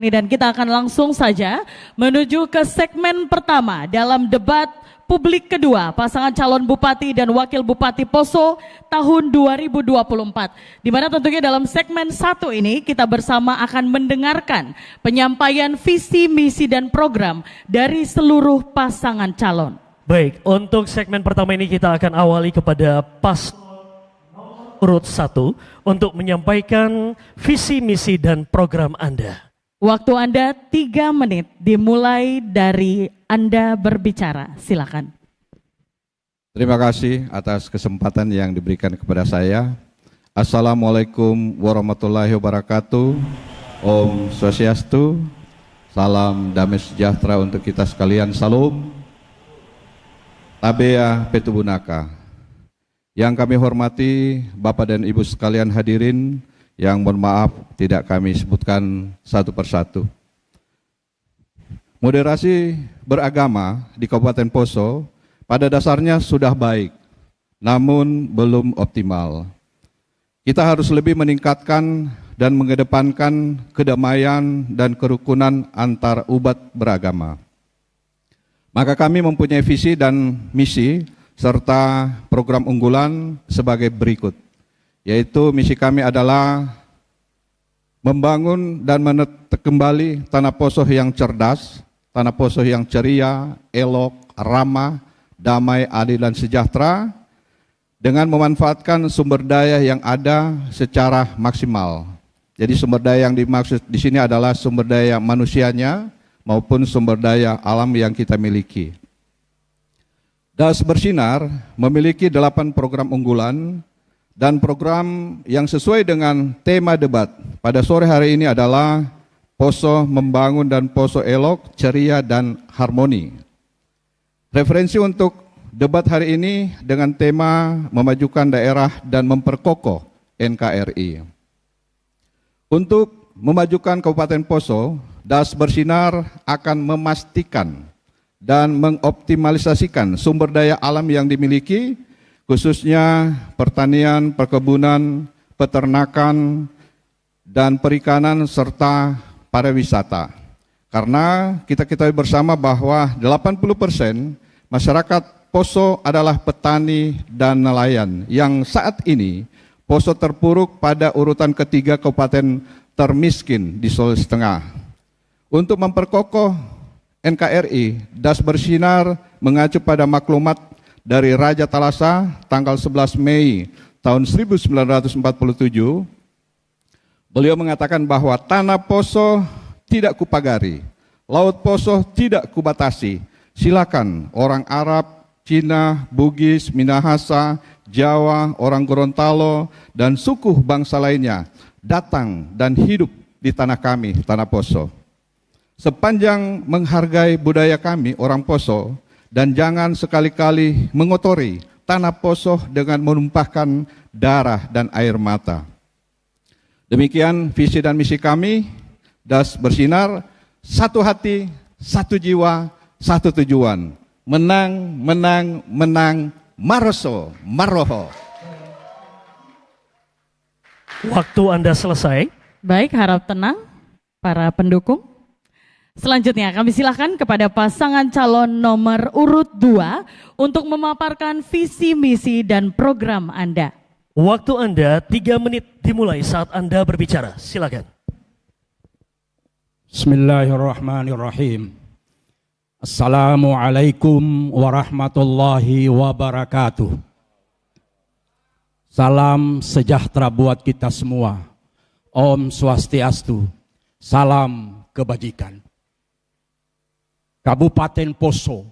Dan kita akan langsung saja menuju ke segmen pertama dalam debat publik kedua pasangan calon Bupati dan Wakil Bupati Poso tahun 2024. Di mana tentunya dalam segmen satu ini kita bersama akan mendengarkan penyampaian visi, misi, dan program dari seluruh pasangan calon. Baik, untuk segmen pertama ini kita akan awali kepada urut 1 untuk menyampaikan visi, misi, dan program Anda. Waktu Anda 3 menit dimulai dari Anda berbicara. Silakan. Terima kasih atas kesempatan yang diberikan kepada saya. Assalamualaikum warahmatullahi wabarakatuh. Om Swastiastu. Salam damai sejahtera untuk kita sekalian. Salam. Tabea Petubunaka. Yang kami hormati Bapak dan Ibu sekalian hadirin, yang mohon maaf tidak kami sebutkan satu persatu. Moderasi beragama di Kabupaten Poso pada dasarnya sudah baik, namun belum optimal. Kita harus lebih meningkatkan dan mengedepankan kedamaian dan kerukunan antar umat beragama. Maka kami mempunyai visi dan misi serta program unggulan sebagai berikut. Yaitu misi kami adalah membangun dan menetek kembali tanah Poso yang cerdas, tanah Poso yang ceria, elok, ramah, damai, adil, dan sejahtera dengan memanfaatkan sumber daya yang ada secara maksimal. Jadi sumber daya yang dimaksud di sini adalah sumber daya manusianya maupun sumber daya alam yang kita miliki. Das Bersinar memiliki 8 program unggulan dan program yang sesuai dengan tema debat pada sore hari ini adalah Poso Membangun dan Poso Elok, Ceria, dan Harmoni. Referensi untuk debat hari ini dengan tema memajukan daerah dan memperkokoh NKRI. Untuk memajukan Kabupaten Poso, Das Bersinar akan memastikan dan mengoptimalisasikan sumber daya alam yang dimiliki, khususnya pertanian, perkebunan, peternakan, dan perikanan, serta pariwisata. Karena kita ketahui bersama bahwa 80% masyarakat Poso adalah petani dan nelayan, yang saat ini Poso terpuruk pada urutan ketiga kabupaten termiskin di Sulawesi Tengah. Untuk memperkokoh NKRI, Das Bersinar mengacu pada maklumat dari Raja Talasa tanggal 11 Mei tahun 1947, beliau mengatakan bahwa tanah Poso tidak kupagari, laut Poso tidak kubatasi. Silakan orang Arab, Cina, Bugis, Minahasa, Jawa, orang Gorontalo, dan suku bangsa lainnya datang dan hidup di tanah kami, tanah Poso. Sepanjang menghargai budaya kami, orang Poso, dan jangan sekali-kali mengotori tanah Poso dengan menumpahkan darah dan air mata. Demikian visi dan misi kami, Das Bersinar, satu hati, satu jiwa, satu tujuan. Menang, menang, menang, maroso, maroho. Waktu Anda selesai. Baik, harap tenang para pendukung. Selanjutnya kami silakan kepada pasangan calon nomor urut 2 untuk memaparkan visi, misi, dan program Anda. Waktu Anda 3 menit dimulai saat Anda berbicara. Silakan. Bismillahirrahmanirrahim. Assalamualaikum warahmatullahi wabarakatuh. Salam sejahtera buat kita semua. Om Swastiastu. Salam kebajikan. Kabupaten Poso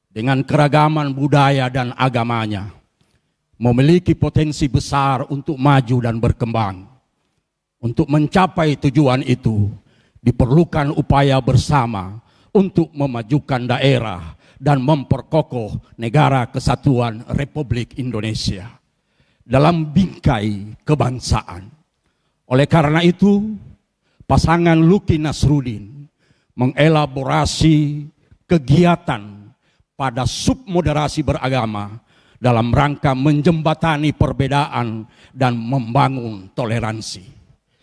dengan keragaman budaya dan agamanya memiliki potensi besar untuk maju dan berkembang. Untuk mencapai tujuan itu diperlukan upaya bersama untuk memajukan daerah dan memperkokoh negara kesatuan Republik Indonesia dalam bingkai kebangsaan. Oleh karena itu, pasangan Luki Nasruddin mengelaborasi kegiatan pada submoderasi beragama dalam rangka menjembatani perbedaan dan membangun toleransi.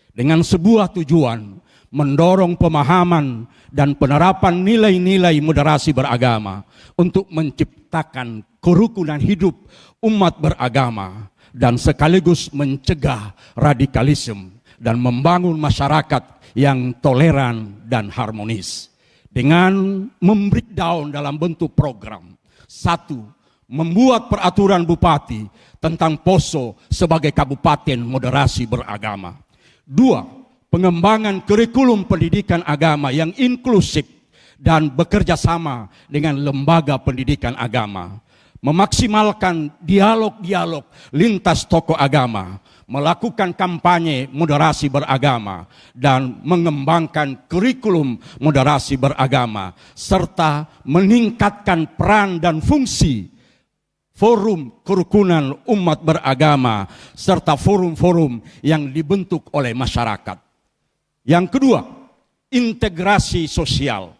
Dengan sebuah tujuan mendorong pemahaman dan penerapan nilai-nilai moderasi beragama untuk menciptakan kerukunan hidup umat beragama dan sekaligus mencegah radikalisme dan membangun masyarakat yang toleran dan harmonis. Dengan membreakdown dalam bentuk program. 1. Membuat peraturan bupati tentang Poso sebagai kabupaten moderasi beragama. 2. Pengembangan kurikulum pendidikan agama yang inklusif dan bekerja sama dengan lembaga pendidikan agama. Memaksimalkan dialog-dialog lintas tokoh agama, melakukan kampanye moderasi beragama, dan mengembangkan kurikulum moderasi beragama, serta meningkatkan peran dan fungsi forum kerukunan umat beragama, serta forum-forum yang dibentuk oleh masyarakat. Yang kedua, integrasi sosial,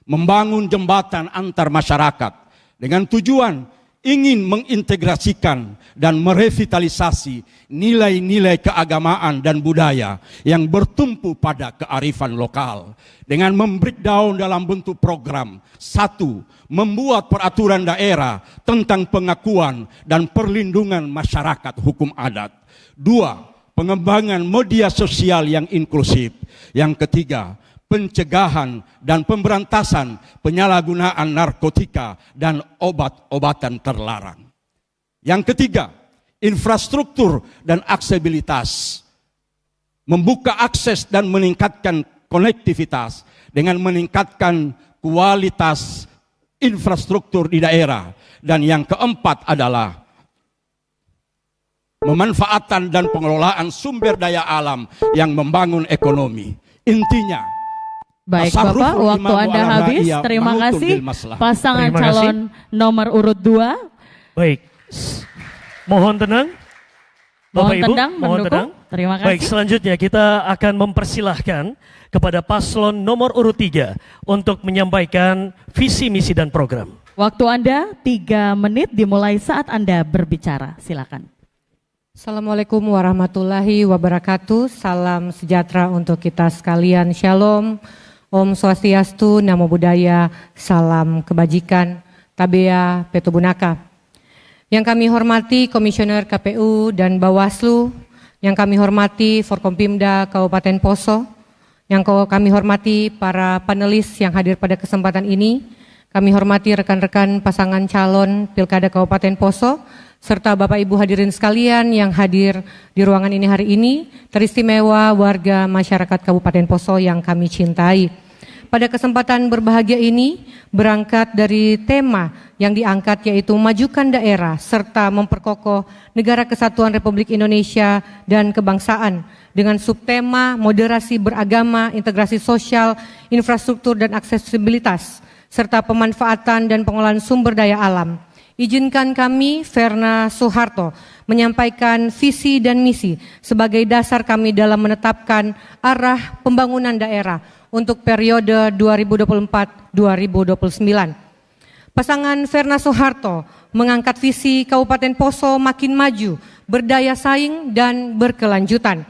membangun jembatan antar masyarakat dengan tujuan ingin mengintegrasikan dan merevitalisasi nilai-nilai keagamaan dan budaya yang bertumpu pada kearifan lokal dengan membreakdown dalam bentuk program. 1. Membuat peraturan daerah tentang pengakuan dan perlindungan masyarakat hukum adat. 2. Pengembangan media sosial yang inklusif. Yang ketiga, pencegahan dan pemberantasan penyalahgunaan narkotika dan obat-obatan terlarang. Yang ketiga, infrastruktur dan aksesibilitas. Membuka akses dan meningkatkan konektivitas dengan meningkatkan kualitas infrastruktur di daerah. Dan yang keempat adalah pemanfaatan dan pengelolaan sumber daya alam yang membangun ekonomi. Intinya, Baik Bapak, waktu Anda habis. Terima kasih pasangan calon nomor urut 2. Baik, mohon tenang. Bapak Ibu, mohon tenang. Terima kasih. Baik, selanjutnya kita akan mempersilahkan kepada paslon nomor urut 3 untuk menyampaikan visi, misi, dan program. Waktu Anda 3 menit dimulai saat Anda berbicara. Silakan. Assalamualaikum warahmatullahi wabarakatuh. Salam sejahtera untuk kita sekalian. Shalom. Om Swastiastu, Namo Buddhaya, salam kebajikan, Tabea Petubunaka. Yang kami hormati Komisioner KPU dan Bawaslu, yang kami hormati Forkompimda Kabupaten Poso, yang kami hormati para panelis yang hadir pada kesempatan ini, kami hormati rekan-rekan pasangan calon Pilkada Kabupaten Poso, serta Bapak Ibu hadirin sekalian yang hadir di ruangan ini hari ini, teristimewa warga masyarakat Kabupaten Poso yang kami cintai. Pada kesempatan berbahagia ini, berangkat dari tema yang diangkat yaitu majukan daerah serta memperkokoh Negara Kesatuan Republik Indonesia dan kebangsaan dengan subtema moderasi beragama, integrasi sosial, infrastruktur dan aksesibilitas, serta pemanfaatan dan pengelolaan sumber daya alam. Izinkan kami, Verna Soeharto, menyampaikan visi dan misi sebagai dasar kami dalam menetapkan arah pembangunan daerah untuk periode 2024-2029. Pasangan Verna Soeharto mengangkat visi Kabupaten Poso makin maju, berdaya saing dan berkelanjutan.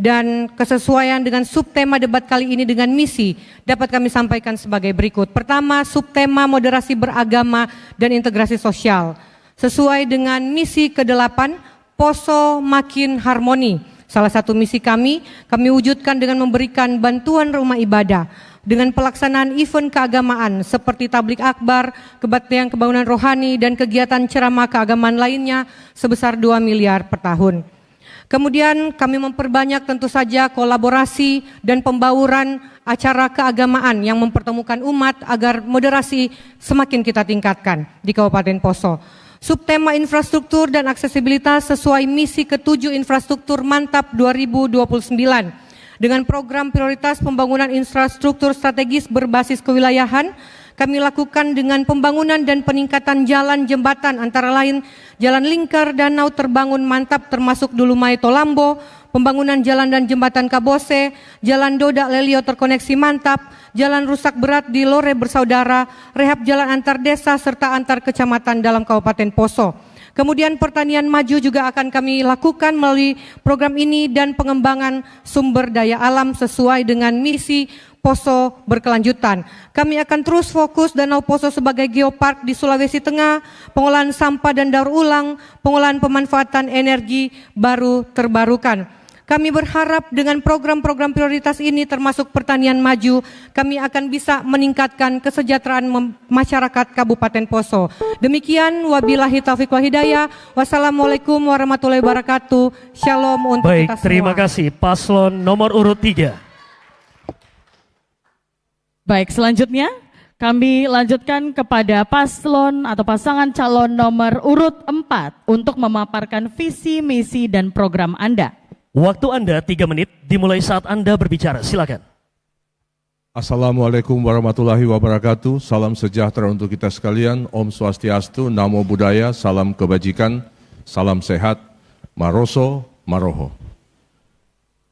Dan kesesuaian dengan subtema debat kali ini dengan misi dapat kami sampaikan sebagai berikut. Pertama, subtema moderasi beragama dan integrasi sosial. Sesuai dengan misi ke-8, Poso makin harmoni. Salah satu misi kami wujudkan dengan memberikan bantuan rumah ibadah dengan pelaksanaan event keagamaan seperti tablik akbar, kebaktian kebangunan rohani, dan kegiatan ceramah keagamaan lainnya sebesar 2 miliar per tahun. Kemudian kami memperbanyak tentu saja kolaborasi dan pembauran acara keagamaan yang mempertemukan umat agar moderasi semakin kita tingkatkan di Kabupaten Poso. Subtema infrastruktur dan aksesibilitas sesuai misi ke-7 infrastruktur mantap 2029 dengan program prioritas pembangunan infrastruktur strategis berbasis kewilayahan. Kami lakukan dengan pembangunan dan peningkatan jalan jembatan antara lain Jalan Lingkar Danau terbangun mantap termasuk Dulumai Tolambo, pembangunan jalan dan jembatan Kabose, Jalan Dodak Lelio terkoneksi mantap, jalan rusak berat di Lore Bersaudara, rehab jalan antar desa serta antar kecamatan dalam Kabupaten Poso. Kemudian pertanian maju juga akan kami lakukan melalui program ini dan pengembangan sumber daya alam sesuai dengan misi Poso berkelanjutan. Kami akan terus fokus Danau Poso sebagai geopark di Sulawesi Tengah, pengolahan sampah dan daur ulang, pengolahan pemanfaatan energi baru terbarukan. Kami berharap dengan program-program prioritas ini termasuk pertanian maju, kami akan bisa meningkatkan kesejahteraan masyarakat Kabupaten Poso. Demikian, wabillahi taufiq wa hidayah. Wassalamualaikum warahmatullahi wabarakatuh. Shalom untuk Baik, kita semua. terima kasih. Paslon nomor urut 3. Baik, selanjutnya kami lanjutkan kepada paslon atau pasangan calon nomor urut 4 untuk memaparkan visi, misi, dan program Anda. Waktu Anda 3 menit dimulai saat Anda berbicara. Silakan. Assalamualaikum warahmatullahi wabarakatuh. Salam sejahtera untuk kita sekalian. Om Swastiastu, Namo Buddhaya, salam kebajikan, salam sehat, Maroso, Maroho.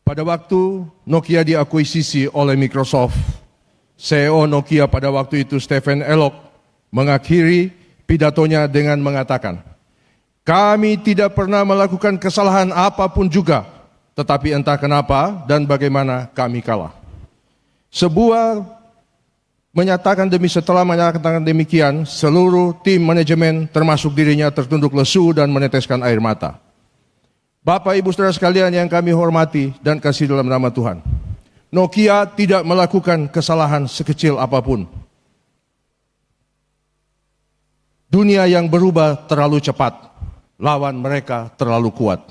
Pada waktu Nokia diakuisisi oleh Microsoft, CEO Nokia pada waktu itu Stephen Elop mengakhiri pidatonya dengan mengatakan, kami tidak pernah melakukan kesalahan apapun juga, tetapi entah kenapa dan bagaimana kami kalah. Setelah menyatakan demikian, seluruh tim manajemen termasuk dirinya tertunduk lesu dan meneteskan air mata. Bapak Ibu Saudara sekalian yang kami hormati dan kasih dalam nama Tuhan, Nokia tidak melakukan kesalahan sekecil apapun. Dunia yang berubah terlalu cepat, lawan mereka terlalu kuat.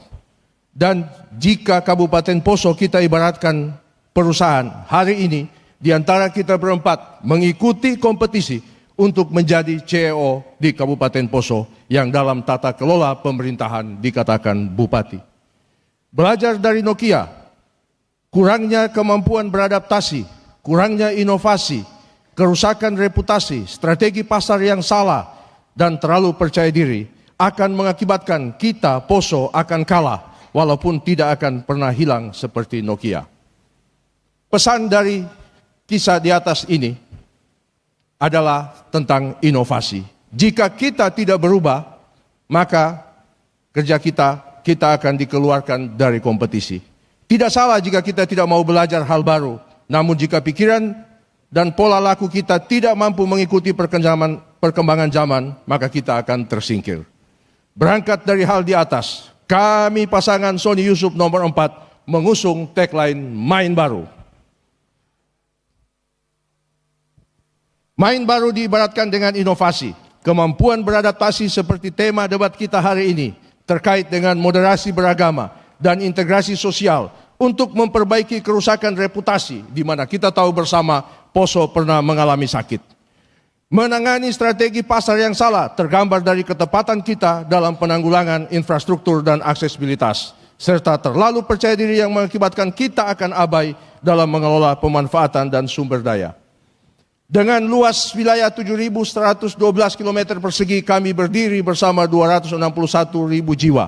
Dan jika Kabupaten Poso kita ibaratkan perusahaan, hari ini di antara kita berempat mengikuti kompetisi untuk menjadi CEO di Kabupaten Poso yang dalam tata kelola pemerintahan dikatakan bupati. Belajar dari Nokia, kurangnya kemampuan beradaptasi, kurangnya inovasi, kerusakan reputasi, strategi pasar yang salah, dan terlalu percaya diri akan mengakibatkan kita Poso akan kalah, walaupun tidak akan pernah hilang seperti Nokia. Pesan dari kisah di atas ini adalah tentang inovasi. Jika kita tidak berubah, maka kerja kita akan dikeluarkan dari kompetisi. Tidak salah jika kita tidak mau belajar hal baru, namun jika pikiran dan pola laku kita tidak mampu mengikuti perkembangan zaman, maka kita akan tersingkir. Berangkat dari hal di atas, kami pasangan Sony Yusuf nomor 4 mengusung tagline Main Baru. Main baru diibaratkan dengan inovasi, kemampuan beradaptasi seperti tema debat kita hari ini, terkait dengan moderasi beragama dan integrasi sosial untuk memperbaiki kerusakan reputasi di mana kita tahu bersama Poso pernah mengalami sakit. Menangani strategi pasar yang salah tergambar dari ketepatan kita dalam penanggulangan infrastruktur dan aksesibilitas, serta terlalu percaya diri yang mengakibatkan kita akan abai dalam mengelola pemanfaatan dan sumber daya. Dengan luas wilayah 7.112 km persegi, kami berdiri bersama 261.000 jiwa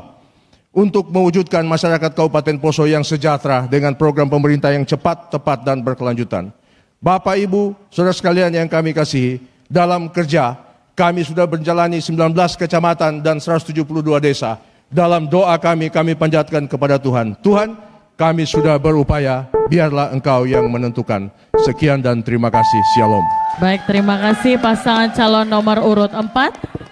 untuk mewujudkan masyarakat Kabupaten Poso yang sejahtera dengan program pemerintah yang cepat, tepat, dan berkelanjutan. Bapak, Ibu, Saudara sekalian yang kami kasihi, dalam kerja kami sudah menjalani 19 kecamatan dan 172 desa. Dalam doa kami panjatkan kepada Tuhan. Tuhan, kami sudah berupaya, biarlah Engkau yang menentukan. Sekian dan terima kasih. Shalom. Baik, terima kasih pasangan calon nomor urut 4.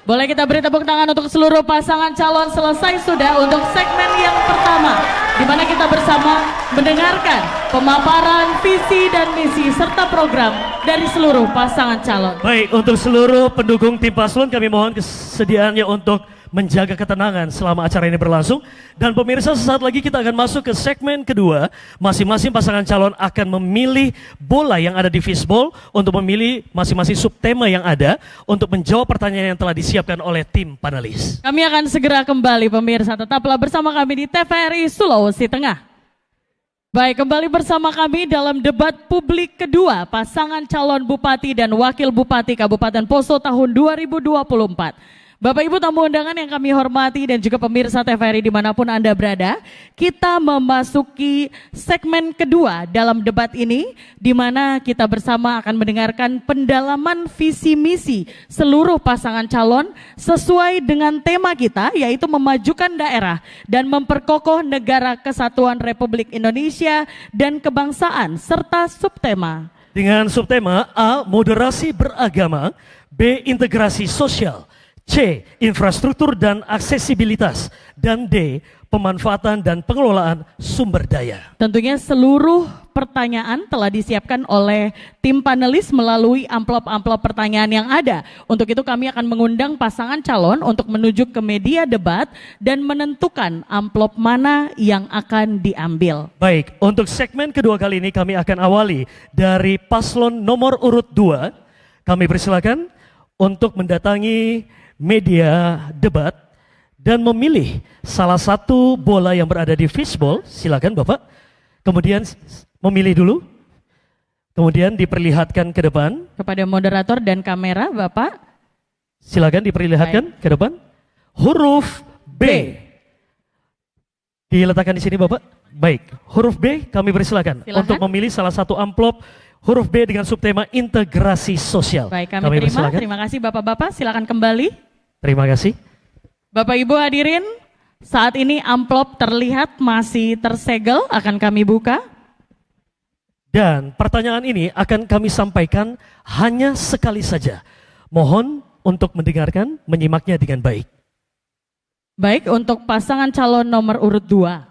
Boleh kita beri tepuk tangan untuk seluruh pasangan calon. Selesai sudah untuk segmen yang pertama, di mana kita bersama mendengarkan pemaparan visi dan misi serta program dari seluruh pasangan calon. Baik, untuk seluruh pendukung tim paslon kami mohon kesediaannya untuk menjaga ketenangan selama acara ini berlangsung. Dan pemirsa, sesaat lagi kita akan masuk ke segmen kedua. Masing-masing pasangan calon akan memilih bola yang ada di fishbowl untuk memilih masing-masing subtema yang ada untuk menjawab pertanyaan yang telah disiapkan oleh tim panelis. Kami akan segera kembali pemirsa, tetaplah bersama kami di TVRI Sulawesi Tengah. Baik, kembali bersama kami dalam debat publik kedua pasangan calon Bupati dan Wakil Bupati Kabupaten Poso tahun 2024. Bapak Ibu tamu undangan yang kami hormati dan juga pemirsa TVRI dimanapun Anda berada, kita memasuki segmen kedua dalam debat ini, di mana kita bersama akan mendengarkan pendalaman visi misi seluruh pasangan calon sesuai dengan tema kita, yaitu memajukan daerah dan memperkokoh negara kesatuan Republik Indonesia dan kebangsaan, serta subtema. Dengan subtema A. Moderasi beragama, B. Integrasi sosial, C. Infrastruktur dan aksesibilitas, dan D. Pemanfaatan dan pengelolaan sumber daya. Tentunya seluruh pertanyaan telah disiapkan oleh tim panelis melalui amplop-amplop pertanyaan yang ada. Untuk itu kami akan mengundang pasangan calon untuk menuju ke media debat dan menentukan amplop mana yang akan diambil. Baik, untuk segmen kedua kali ini kami akan awali dari paslon nomor urut 2. Kami persilakan untuk mendatangi media debat dan memilih salah satu bola yang berada di fishbowl. Silakan Bapak. Kemudian memilih dulu. Kemudian diperlihatkan ke depan. Kepada moderator dan kamera, Bapak. Silakan diperlihatkan ke depan. Huruf B. Diletakkan di sini Bapak. Baik, huruf B kami persilakan untuk memilih salah satu amplop huruf B dengan subtema integrasi sosial. Baik, kami terima. Terima kasih Bapak-Bapak, silakan kembali. Terima kasih. Bapak Ibu hadirin, saat ini amplop terlihat masih tersegel, akan kami buka. Dan pertanyaan ini akan kami sampaikan hanya sekali saja. Mohon untuk mendengarkan, menyimaknya dengan baik. Baik, untuk pasangan calon nomor urut 2.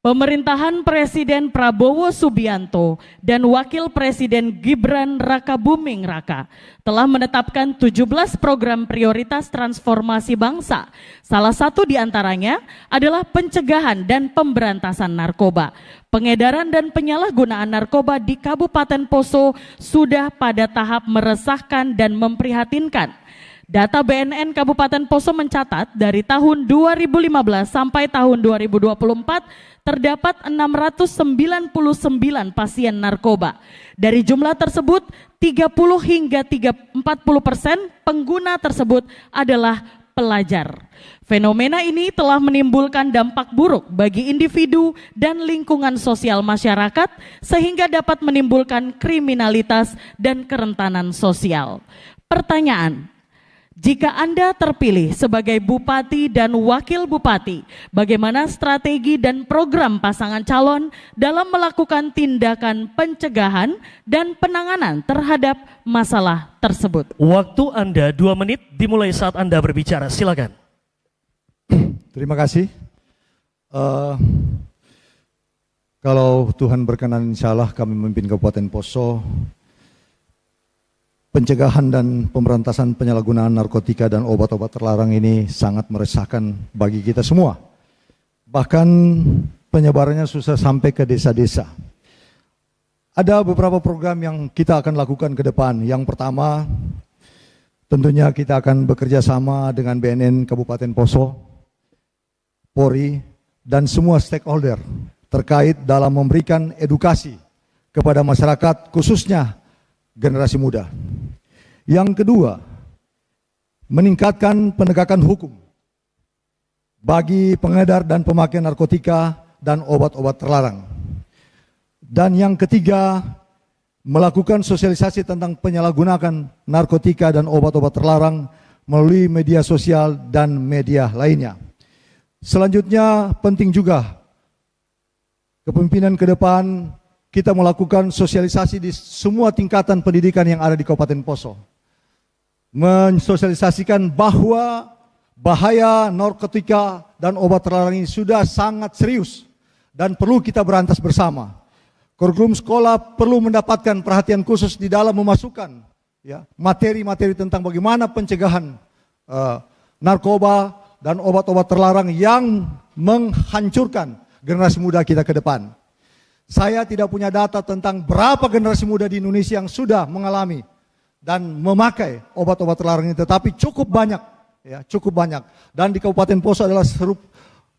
Pemerintahan Presiden Prabowo Subianto dan Wakil Presiden Gibran Rakabuming Raka telah menetapkan 17 program prioritas transformasi bangsa. Salah satu di antaranya adalah pencegahan dan pemberantasan narkoba. Pengedaran dan penyalahgunaan narkoba di Kabupaten Poso sudah pada tahap meresahkan dan memprihatinkan. Data BNN Kabupaten Poso mencatat dari tahun 2015 sampai tahun 2024 terdapat 699 pasien narkoba. Dari jumlah tersebut 30 hingga 40% pengguna tersebut adalah pelajar. Fenomena ini telah menimbulkan dampak buruk bagi individu dan lingkungan sosial masyarakat sehingga dapat menimbulkan kriminalitas dan kerentanan sosial. Pertanyaan: jika Anda terpilih sebagai bupati dan wakil bupati, bagaimana strategi dan program pasangan calon dalam melakukan tindakan pencegahan dan penanganan terhadap masalah tersebut? Waktu Anda 2 menit dimulai saat Anda berbicara, silakan. Terima kasih. Kalau Tuhan berkenan, insya Allah kami memimpin Kabupaten Poso. Pencegahan dan pemberantasan penyalahgunaan narkotika dan obat-obat terlarang ini sangat meresahkan bagi kita semua. Bahkan penyebarannya susah sampai ke desa-desa. Ada beberapa program yang kita akan lakukan ke depan. Yang pertama, tentunya kita akan bekerja sama dengan BNN Kabupaten Poso, Polri, dan semua stakeholder terkait dalam memberikan edukasi kepada masyarakat, khususnya generasi muda. Yang kedua, meningkatkan penegakan hukum bagi pengedar dan pemakaian narkotika dan obat-obat terlarang. Dan yang ketiga, melakukan sosialisasi tentang penyalahgunaan narkotika dan obat-obat terlarang melalui media sosial dan media lainnya. Selanjutnya, penting juga kepemimpinan ke depan kita melakukan sosialisasi di semua tingkatan pendidikan yang ada di Kabupaten Poso. Mensosialisasikan bahwa bahaya narkotika dan obat terlarang ini sudah sangat serius dan perlu kita berantas bersama. Kurikulum sekolah perlu mendapatkan perhatian khusus di dalam memasukkan materi-materi tentang bagaimana pencegahan narkoba dan obat-obat terlarang yang menghancurkan generasi muda kita ke depan. Saya tidak punya data tentang berapa generasi muda di Indonesia yang sudah mengalami dan memakai obat-obat terlarang ini, tetapi cukup banyak, cukup banyak. Dan di Kabupaten Poso adalah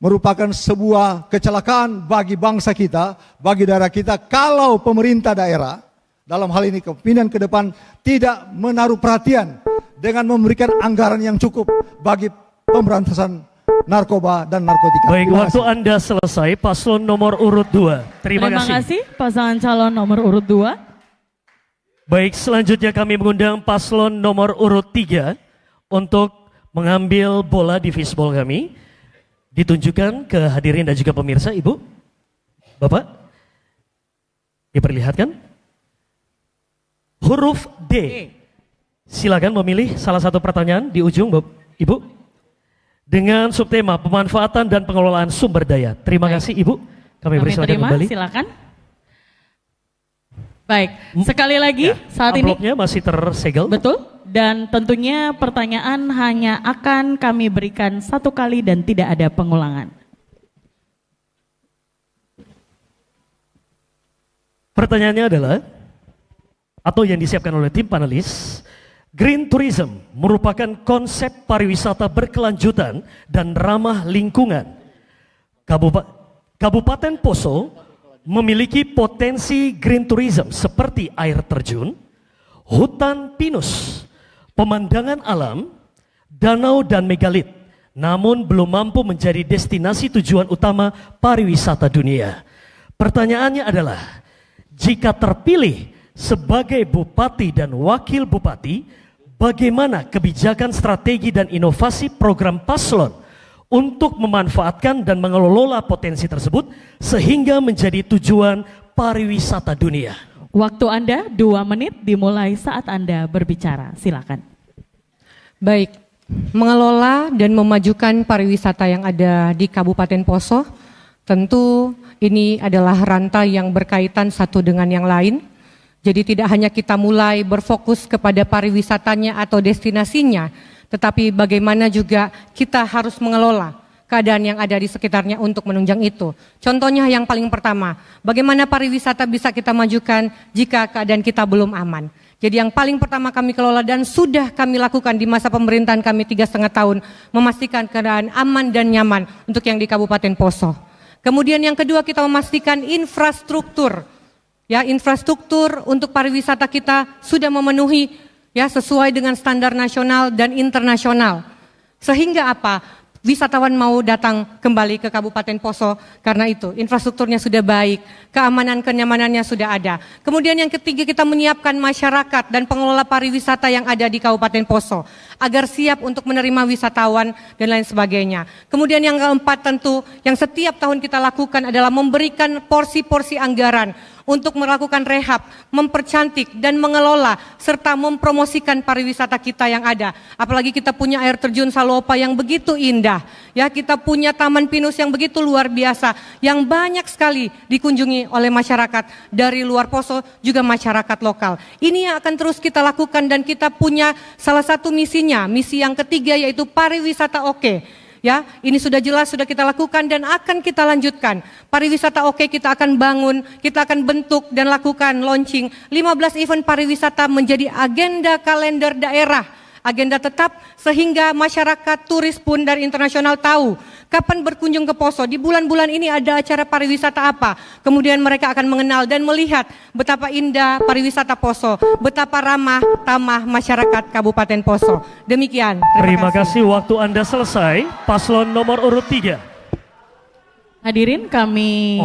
merupakan sebuah kecelakaan bagi bangsa kita, bagi daerah kita, kalau pemerintah daerah dalam hal ini kepemimpinan ke depan tidak menaruh perhatian dengan memberikan anggaran yang cukup bagi pemberantasan narkoba dan narkotika. Baik, Terima waktu kasih. Anda selesai, paslon nomor urut 2. Terima kasih. pasangan calon nomor urut 2. Baik, selanjutnya kami mengundang paslon nomor urut 3 untuk mengambil bola di fishball kami. Ditunjukkan ke hadirin dan juga pemirsa, Ibu, Bapak. Diperlihatkan. Huruf D. Silakan memilih salah satu pertanyaan di ujung, Ibu. Dengan subtema pemanfaatan dan pengelolaan sumber daya. Terima kasih Ibu. Kami persilakan kembali. Silakan. Baik, sekali lagi saat ini amplopnya masih tersegel. betul, dan tentunya pertanyaan hanya akan kami berikan 1 kali dan tidak ada pengulangan. Pertanyaannya adalah, atau yang disiapkan oleh tim panelis, Green Tourism merupakan konsep pariwisata berkelanjutan dan ramah lingkungan. Kabupaten Poso memiliki potensi green tourism seperti air terjun, hutan pinus, pemandangan alam, danau dan megalit, namun belum mampu menjadi destinasi tujuan utama pariwisata dunia. Pertanyaannya adalah, jika terpilih sebagai bupati dan wakil bupati, bagaimana kebijakan strategi dan inovasi program paslon untuk memanfaatkan dan mengelola potensi tersebut sehingga menjadi tujuan pariwisata dunia? Waktu Anda 2 menit dimulai saat Anda berbicara. Silakan. Baik, mengelola dan memajukan pariwisata yang ada di Kabupaten Poso, tentu ini adalah rantai yang berkaitan satu dengan yang lain. Jadi tidak hanya kita mulai berfokus kepada pariwisatanya atau destinasinya, tetapi bagaimana juga kita harus mengelola keadaan yang ada di sekitarnya untuk menunjang itu. Contohnya yang paling pertama, bagaimana pariwisata bisa kita majukan jika keadaan kita belum aman. Jadi yang paling pertama kami kelola dan sudah kami lakukan di masa pemerintahan kami 3,5 tahun, memastikan keadaan aman dan nyaman untuk yang di Kabupaten Poso. Kemudian yang kedua, kita memastikan infrastruktur. Ya, infrastruktur untuk pariwisata kita sudah memenuhi ya sesuai dengan standar nasional dan internasional. Sehingga apa? Wisatawan mau datang kembali ke Kabupaten Poso karena itu infrastrukturnya sudah baik, keamanan kenyamanannya sudah ada. Kemudian yang ketiga, kita menyiapkan masyarakat dan pengelola pariwisata yang ada di Kabupaten Poso agar siap untuk menerima wisatawan dan lain sebagainya. Kemudian yang keempat, tentu yang setiap tahun kita lakukan adalah memberikan porsi-porsi anggaran untuk melakukan rehab, mempercantik dan mengelola serta mempromosikan pariwisata kita yang ada. Apalagi kita punya air terjun Salopa yang begitu indah. Ya, kita punya Taman Pinus yang begitu luar biasa, yang banyak sekali dikunjungi oleh masyarakat dari luar Poso juga masyarakat lokal. Ini yang akan terus kita lakukan dan kita punya salah satu misinya, misi yang ketiga yaitu pariwisata oke. Ya, ini sudah jelas, sudah kita lakukan dan akan kita lanjutkan. Pariwisata oke kita akan bangun, kita akan bentuk dan lakukan launching 15 event pariwisata menjadi agenda kalender daerah, agenda tetap sehingga masyarakat turis pun dari internasional tahu kapan berkunjung ke Poso, di bulan-bulan ini ada acara pariwisata apa. Kemudian mereka akan mengenal dan melihat betapa indah pariwisata Poso, betapa ramah tamah masyarakat Kabupaten Poso. Demikian. Terima kasih. Waktu Anda selesai. Paslon nomor urut 3. Hadirin kami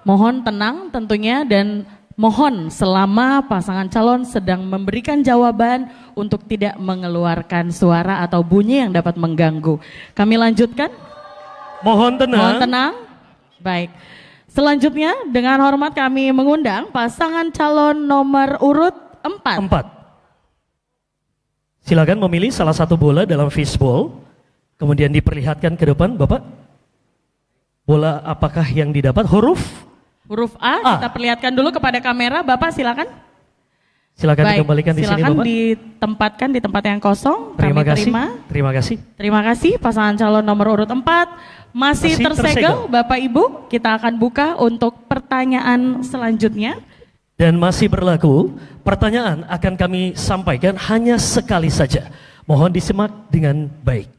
mohon tenang tentunya dan mohon selama pasangan calon sedang memberikan jawaban untuk tidak mengeluarkan suara atau bunyi yang dapat mengganggu. Kami lanjutkan. Mohon tenang. Mohon tenang. Baik. Selanjutnya dengan hormat kami mengundang pasangan calon nomor urut 4. Silakan memilih salah satu bola dalam fishbowl. Kemudian diperlihatkan ke depan, Bapak. Bola apakah yang didapat? Huruf A. Kita perlihatkan dulu kepada kamera. Bapak silakan. Silakan Baik, dikembalikan di sini, silakan Bapak. ditempatkan di tempat yang kosong. Terima Kami kasih. terima. Terima kasih. Terima kasih pasangan calon nomor urut 4. Masih tersegel Bapak Ibu. Kita akan buka untuk pertanyaan selanjutnya. Dan masih berlaku, pertanyaan akan kami sampaikan hanya sekali saja. Mohon disimak dengan baik.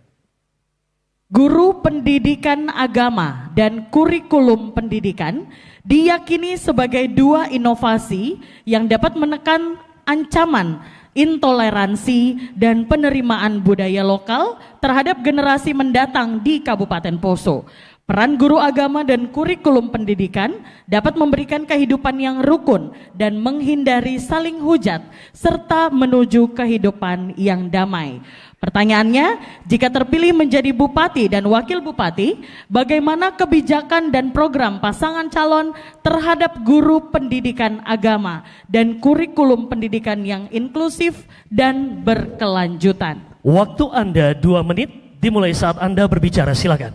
Guru pendidikan agama dan kurikulum pendidikan diyakini sebagai dua inovasi yang dapat menekan ancaman intoleransi dan penerimaan budaya lokal terhadap generasi mendatang di Kabupaten Poso. Peran guru agama dan kurikulum pendidikan dapat memberikan kehidupan yang rukun dan menghindari saling hujat serta menuju kehidupan yang damai. Pertanyaannya, jika terpilih menjadi bupati dan wakil bupati, bagaimana kebijakan dan program pasangan calon terhadap guru pendidikan agama dan kurikulum pendidikan yang inklusif dan berkelanjutan? Waktu Anda 2 menit dimulai saat Anda berbicara, silakan.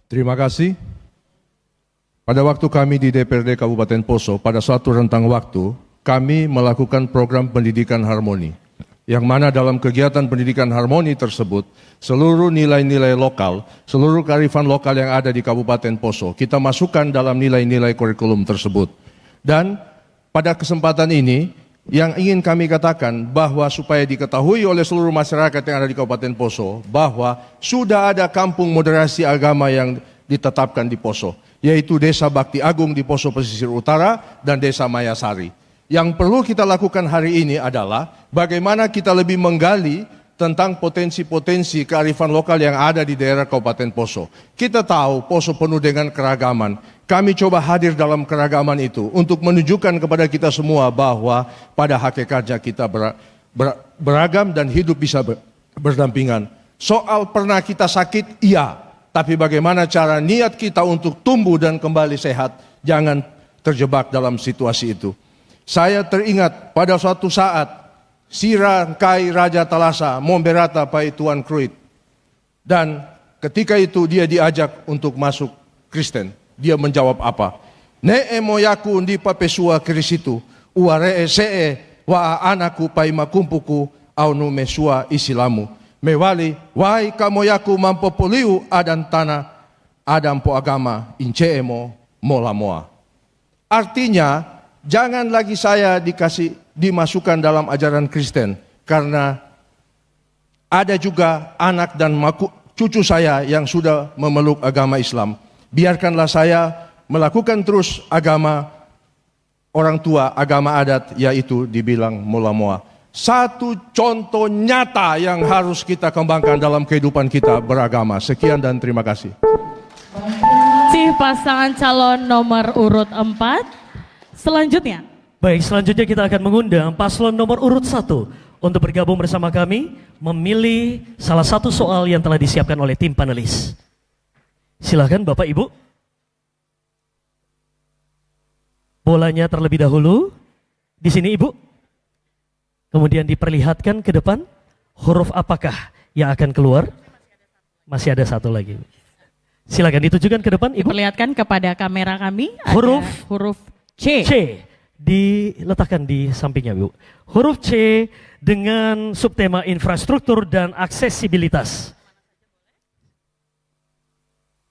Terima kasih. Pada waktu kami di DPRD Kabupaten Poso, pada suatu rentang waktu, kami melakukan program pendidikan harmoni. Yang mana dalam kegiatan pendidikan harmoni tersebut, seluruh nilai-nilai lokal, seluruh kearifan lokal yang ada di Kabupaten Poso, kita masukkan dalam nilai-nilai kurikulum tersebut. Dan pada kesempatan ini, yang ingin kami katakan bahwa supaya diketahui oleh seluruh masyarakat yang ada di Kabupaten Poso, bahwa sudah ada kampung moderasi agama yang ditetapkan di Poso, yaitu Desa Bakti Agung di Poso Pesisir Utara dan Desa Mayasari. Yang perlu kita lakukan hari ini adalah bagaimana kita lebih menggali tentang potensi-potensi kearifan lokal yang ada di daerah Kabupaten Poso. Kita tahu Poso penuh dengan keragaman. Kami coba hadir dalam keragaman itu untuk menunjukkan kepada kita semua bahwa pada hakikatnya kita beragam dan hidup bisa berdampingan. Soal pernah kita sakit, iya. Tapi bagaimana cara niat kita untuk tumbuh dan kembali sehat, jangan terjebak dalam situasi itu. Saya teringat pada suatu saat Sira Kai Raja Talasa Momberata Pai Tuan Kruit. Dan ketika itu dia diajak untuk masuk Kristen. Dia menjawab apa? Ne moyaku ndi papesua Krisitu, uare see wa anaku pai makumpuku au nu mesua isilamu. Mewali wai kamoyaku mampopoliu adan tanah adam po agama inceemo molamoa. Artinya jangan lagi saya dimasukkan dalam ajaran Kristen, karena ada juga anak dan cucu saya yang sudah memeluk agama Islam. Biarkanlah saya melakukan terus agama orang tua, agama adat, yaitu dibilang mula-mua. Satu contoh nyata yang harus kita kembangkan dalam kehidupan kita beragama. Sekian dan terima kasih. Pasangan calon nomor urut 4. Selanjutnya. Baik, selanjutnya kita akan mengundang paslon nomor urut 1 untuk bergabung bersama kami memilih salah satu soal yang telah disiapkan oleh tim panelis. Silakan Bapak Ibu. Bolanya terlebih dahulu di sini Ibu. Kemudian diperlihatkan ke depan huruf apakah yang akan keluar? Masih ada satu lagi. Silakan ditujukan ke depan Ibu. Diperlihatkan kepada kamera kami huruf C. Diletakkan di sampingnya Bu. Huruf C dengan subtema infrastruktur dan aksesibilitas.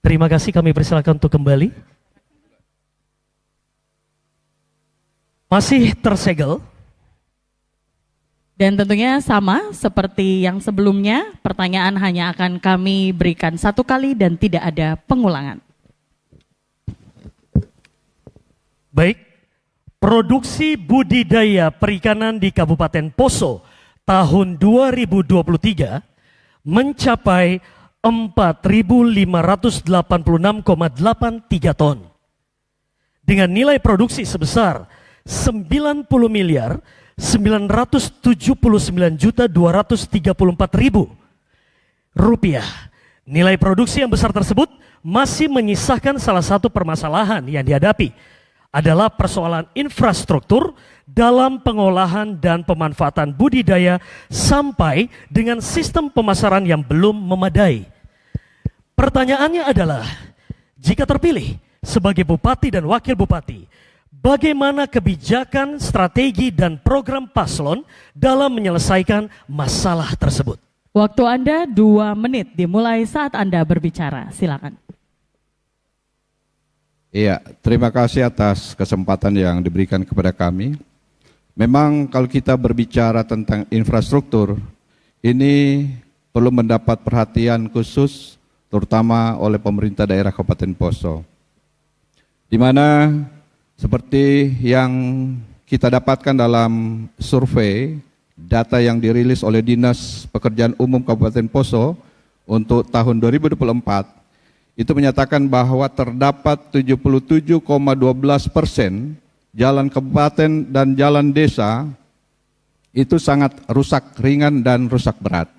Terima kasih, kami persilakan untuk kembali. Masih tersegel. Dan tentunya sama seperti yang sebelumnya, pertanyaan hanya akan kami berikan 1 kali dan tidak ada pengulangan. Baik, produksi budidaya perikanan di Kabupaten Poso tahun 2023 mencapai 4.586,83 ton. Dengan nilai produksi sebesar 90 miliar 979.234.000 rupiah. Nilai produksi yang besar tersebut masih menyisakan salah satu permasalahan yang dihadapi adalah persoalan infrastruktur dalam pengolahan dan pemanfaatan budidaya sampai dengan sistem pemasaran yang belum memadai. Pertanyaannya adalah, jika terpilih sebagai bupati dan wakil bupati, bagaimana kebijakan, strategi, dan program paslon dalam menyelesaikan masalah tersebut? Waktu Anda 2 menit dimulai saat Anda berbicara. Silakan. Iya, terima kasih atas kesempatan yang diberikan kepada kami. Memang kalau kita berbicara tentang infrastruktur, ini perlu mendapat perhatian khusus terutama oleh pemerintah daerah Kabupaten Poso. di mana seperti yang kita dapatkan dalam survei data yang dirilis oleh Dinas Pekerjaan Umum Kabupaten Poso untuk tahun 2024 itu menyatakan bahwa terdapat 77,12% jalan kabupaten dan jalan desa itu sangat rusak ringan dan rusak berat.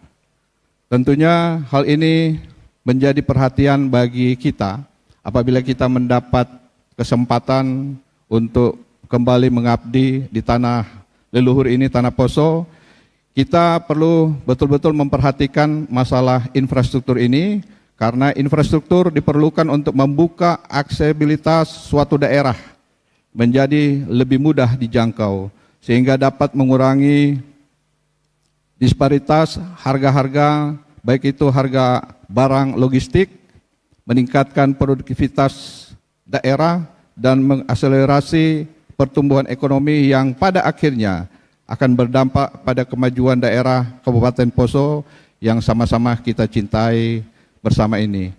Tentunya hal ini menjadi perhatian bagi kita apabila kita mendapat kesempatan untuk kembali mengabdi di tanah leluhur ini, Tanah Poso. Kita perlu betul-betul memperhatikan masalah infrastruktur ini, karena infrastruktur diperlukan untuk membuka aksesibilitas suatu daerah menjadi lebih mudah dijangkau, sehingga dapat mengurangi disparitas harga-harga, baik itu harga barang logistik, meningkatkan produktivitas daerah, dan mengakselerasi pertumbuhan ekonomi yang pada akhirnya akan berdampak pada kemajuan daerah Kabupaten Poso yang sama-sama kita cintai bersama ini.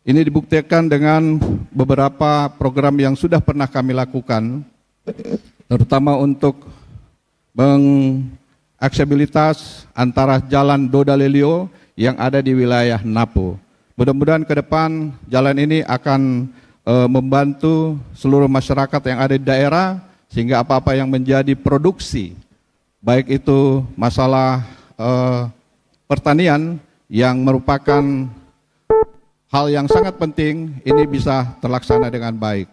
Ini dibuktikan dengan beberapa program yang sudah pernah kami lakukan, terutama untuk mengaksesibilitas antara Jalan Dodalelio yang ada di wilayah Napu. Mudah-mudahan ke depan jalan ini akan membantu seluruh masyarakat yang ada di daerah, sehingga apa-apa yang menjadi produksi, baik itu masalah pertanian yang merupakan hal yang sangat penting, ini bisa terlaksana dengan baik.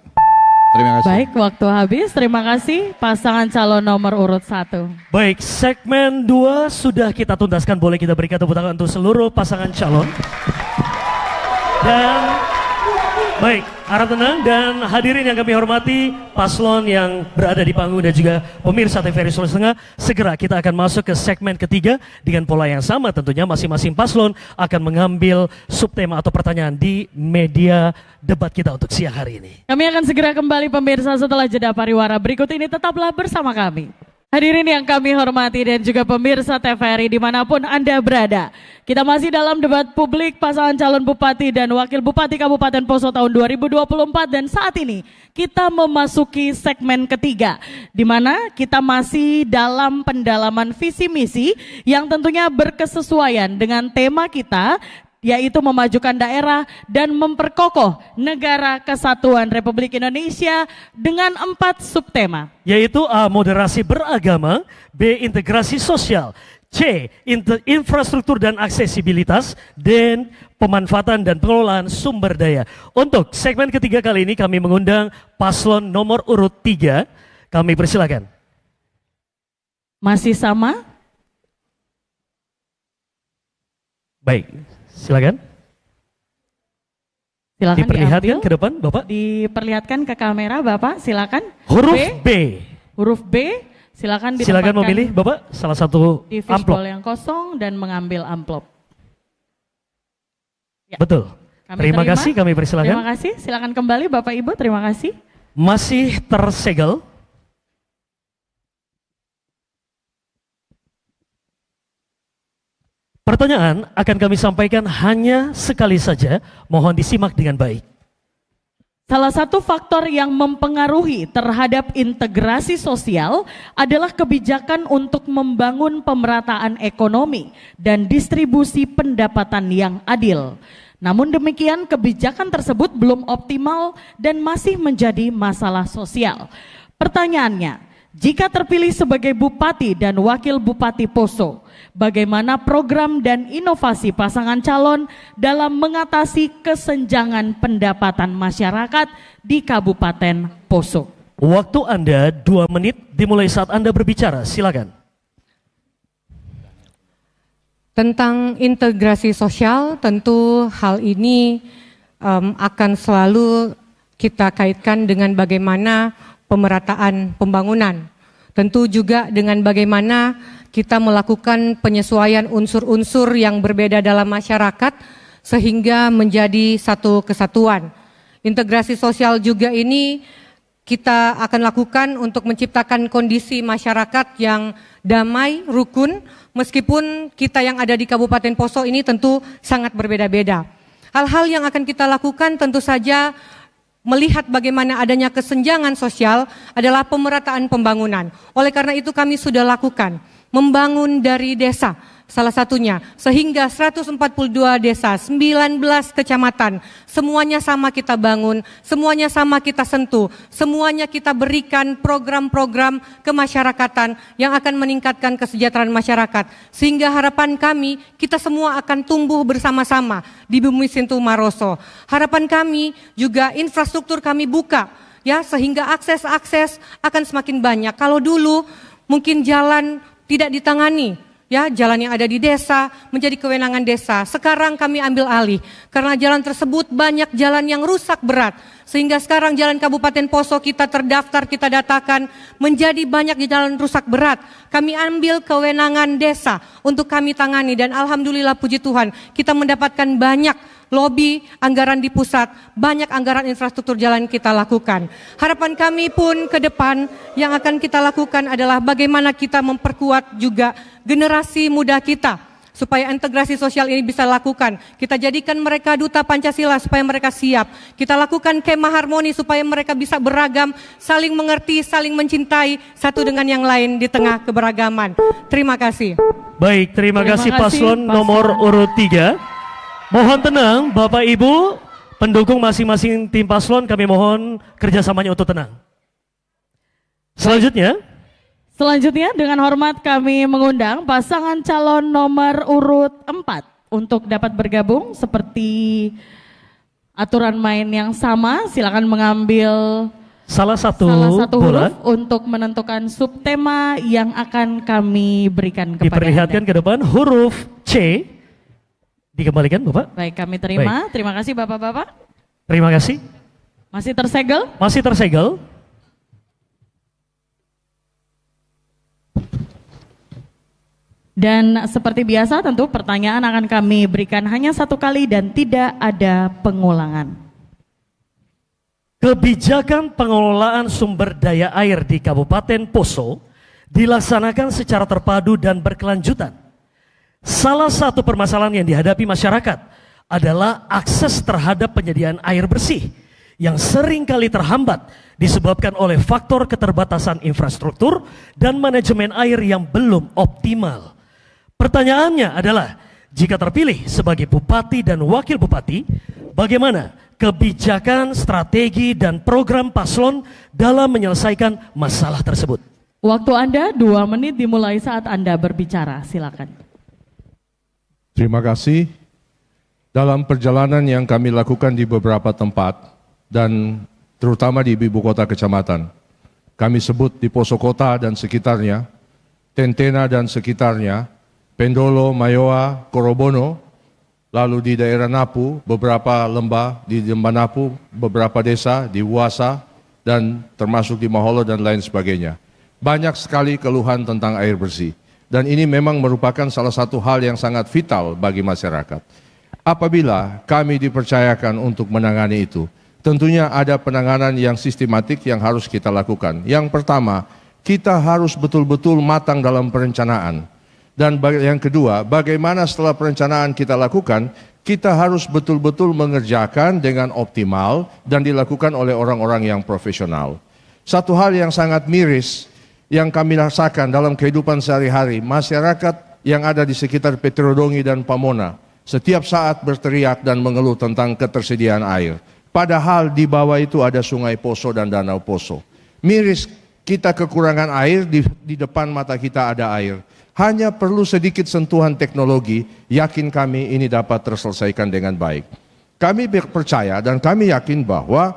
Terima kasih. Baik, waktu habis. Terima kasih pasangan calon nomor urut 1. Baik, segmen 2 sudah kita tuntaskan. Boleh kita berikan tepuk tangan untuk seluruh pasangan calon. Dan baik, harap tenang dan hadirin yang kami hormati, paslon yang berada di panggung dan juga pemirsa TVRI Sulawesi Tengah, segera kita akan masuk ke segmen ketiga dengan pola yang sama tentunya. Masing-masing paslon akan mengambil subtema atau pertanyaan di media debat kita untuk siang hari ini. Kami akan segera kembali pemirsa setelah jeda pariwara berikut ini, tetaplah bersama kami. Hadirin yang kami hormati dan juga pemirsa TVRI dimanapun Anda berada. Kita masih dalam debat publik pasangan calon Bupati dan Wakil Bupati Kabupaten Poso tahun 2024, dan saat ini kita memasuki segmen ketiga, di mana kita masih dalam pendalaman visi misi yang tentunya berkesesuaian dengan tema kita, yaitu memajukan daerah dan memperkokoh negara kesatuan Republik Indonesia dengan 4 subtema. Yaitu A. Moderasi beragama, B. Integrasi sosial, C. Infrastruktur dan aksesibilitas, D. Pemanfaatan dan pengelolaan sumber daya. Untuk segmen ketiga kali ini kami mengundang paslon nomor urut 3. Kami persilakan. Masih sama? Baik. Silakan. Silakan diperlihatkan diambil. ke depan, Bapak. Diperlihatkan ke kamera, Bapak. Silakan. Huruf B. Huruf B. Silakan ditempatkan. Silakan memilih, Bapak, salah satu di amplop. fishbowl yang kosong dan mengambil amplop. Ya. Betul. Terima kasih, kami persilakan. Terima kasih. Silakan kembali, Bapak Ibu. Terima kasih. Masih tersegel. Pertanyaan akan kami sampaikan hanya sekali saja, mohon disimak dengan baik. Salah satu faktor yang mempengaruhi terhadap integrasi sosial adalah kebijakan untuk membangun pemerataan ekonomi dan distribusi pendapatan yang adil. Namun demikian, kebijakan tersebut belum optimal dan masih menjadi masalah sosial. Pertanyaannya, jika terpilih sebagai Bupati dan Wakil Bupati Poso, bagaimana program dan inovasi pasangan calon dalam mengatasi kesenjangan pendapatan masyarakat di Kabupaten Poso? Waktu Anda 2 menit dimulai saat Anda berbicara, silakan. Tentang integrasi sosial, tentu hal ini akan selalu kita kaitkan dengan bagaimana pemerataan pembangunan. Tentu juga dengan bagaimana kita melakukan penyesuaian unsur-unsur yang berbeda dalam masyarakat sehingga menjadi satu kesatuan. Integrasi sosial juga ini kita akan lakukan untuk menciptakan kondisi masyarakat yang damai, rukun, meskipun kita yang ada di Kabupaten Poso ini tentu sangat berbeda-beda. Hal-hal yang akan kita lakukan tentu saja melihat bagaimana adanya kesenjangan sosial adalah pemerataan pembangunan. Oleh karena itu kami sudah lakukan membangun dari desa, salah satunya, sehingga 142 desa, 19 kecamatan, semuanya sama kita bangun, semuanya sama kita sentuh, semuanya kita berikan program-program kemasyarakatan yang akan meningkatkan kesejahteraan masyarakat. Sehingga harapan kami, kita semua akan tumbuh bersama-sama di Bumi Sintu Maroso. Harapan kami juga infrastruktur kami buka, ya, sehingga akses-akses akan semakin banyak. Kalau dulu mungkin jalan tidak ditangani, ya, jalan yang ada di desa menjadi kewenangan desa. Sekarang kami ambil alih karena jalan tersebut banyak jalan yang rusak berat. Sehingga sekarang jalan Kabupaten Poso kita terdaftar, kita datakan menjadi banyak jalan rusak berat. Kami ambil kewenangan desa untuk kami tangani dan alhamdulillah puji Tuhan kita mendapatkan banyak lobi anggaran di pusat, banyak anggaran infrastruktur jalan kita lakukan. Harapan kami pun ke depan yang akan kita lakukan adalah bagaimana kita memperkuat juga generasi muda kita supaya integrasi sosial ini bisa lakukan. Kita jadikan mereka duta Pancasila supaya mereka siap. Kita lakukan kemah harmoni supaya mereka bisa beragam, saling mengerti, saling mencintai satu dengan yang lain di tengah keberagaman. Terima kasih. Baik, terima kasih paslon nomor urut 3. Mohon tenang Bapak Ibu, pendukung masing-masing tim paslon, kami mohon kerjasamanya untuk tenang. Selanjutnya dengan hormat kami mengundang pasangan calon nomor urut 4 untuk dapat bergabung seperti aturan main yang sama. Silakan mengambil salah satu huruf untuk menentukan subtema yang akan kami berikan kepada Diperlihatkan Anda. ke depan huruf C. Dikembalikan Bapak. Baik, kami terima. Baik. Terima kasih Bapak-bapak. Terima kasih. Masih tersegel? Masih tersegel. Dan seperti biasa tentu pertanyaan akan kami berikan hanya satu kali dan tidak ada pengulangan. Kebijakan pengelolaan sumber daya air di Kabupaten Poso dilaksanakan secara terpadu dan berkelanjutan. Salah satu permasalahan yang dihadapi masyarakat adalah akses terhadap penyediaan air bersih yang seringkali terhambat disebabkan oleh faktor keterbatasan infrastruktur dan manajemen air yang belum optimal. Pertanyaannya adalah, jika terpilih sebagai bupati dan wakil bupati, bagaimana kebijakan, strategi, dan program paslon dalam menyelesaikan masalah tersebut? Waktu Anda 2 menit dimulai saat Anda berbicara, silakan. Terima kasih. Dalam perjalanan yang kami lakukan di beberapa tempat dan terutama di ibu kota kecamatan, kami sebut di Poso Kota dan sekitarnya, Tentena dan sekitarnya, Pendolo, Mayoa, Korobono, lalu di daerah Napu, beberapa lembah di lembah Napu, beberapa desa di Wasa, dan termasuk di Maholo dan lain sebagainya. Banyak sekali keluhan tentang air bersih. Dan ini memang merupakan salah satu hal yang sangat vital bagi masyarakat. Apabila kami dipercayakan untuk menangani itu, tentunya ada penanganan yang sistematik yang harus kita lakukan. Yang pertama, kita harus betul-betul matang dalam perencanaan. Dan yang kedua, bagaimana setelah perencanaan kita lakukan, kita harus betul-betul mengerjakan dengan optimal dan dilakukan oleh orang-orang yang profesional. Satu hal yang sangat miris yang kami rasakan dalam kehidupan sehari-hari, masyarakat yang ada di sekitar Petrodongi dan Pamona setiap saat berteriak dan mengeluh tentang ketersediaan air. Padahal di bawah itu ada Sungai Poso dan Danau Poso. Miris kita kekurangan air, di depan mata kita ada air. Hanya perlu sedikit sentuhan teknologi, yakin kami ini dapat terselesaikan dengan baik. Kami percaya dan kami yakin bahwa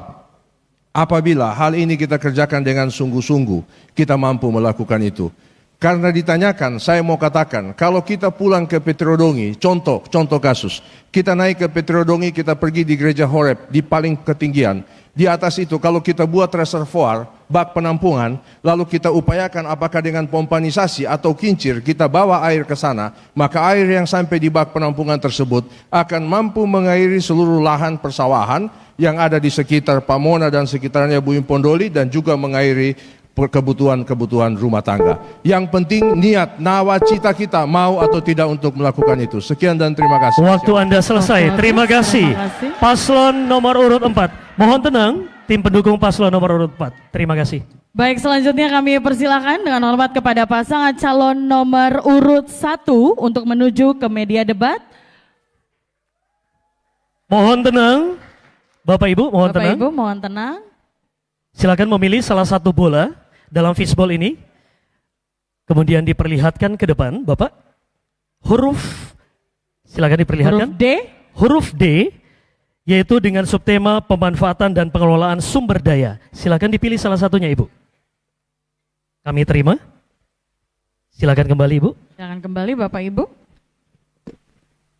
apabila hal ini kita kerjakan dengan sungguh-sungguh, kita mampu melakukan itu. Karena ditanyakan, saya mau katakan, kalau kita pulang ke Petrodongi, contoh kasus, kita naik ke Petrodongi, kita pergi di Gereja Horeb, di paling ketinggian. Di atas itu, kalau kita buat reservoir, bak penampungan, lalu kita upayakan apakah dengan pompanisasi atau kincir, kita bawa air ke sana, maka air yang sampai di bak penampungan tersebut akan mampu mengairi seluruh lahan persawahan yang ada di sekitar Pamona dan sekitarnya Bumi Pondoli, dan juga mengairi kebutuhan rumah tangga. Yang penting niat, nawacita kita mau atau tidak untuk melakukan itu. Sekian dan terima kasih. Waktu Anda selesai. Terima kasih. Paslon nomor urut 4. Mohon tenang, tim pendukung paslon nomor urut 4. Terima kasih. Baik, selanjutnya kami persilakan dengan hormat kepada pasangan calon nomor urut 1 untuk menuju ke media debat. Mohon tenang, Bapak Ibu, mohon Bapak tenang. Ibu mohon tenang. Silakan memilih salah satu bola dalam fishball ini. Kemudian diperlihatkan ke depan, Bapak. Silakan diperlihatkan. Huruf D. Huruf D, yaitu dengan subtema pemanfaatan dan pengelolaan sumber daya. Silakan dipilih salah satunya, Ibu. Kami terima. Silakan kembali, Ibu. Silakan kembali Bapak Ibu.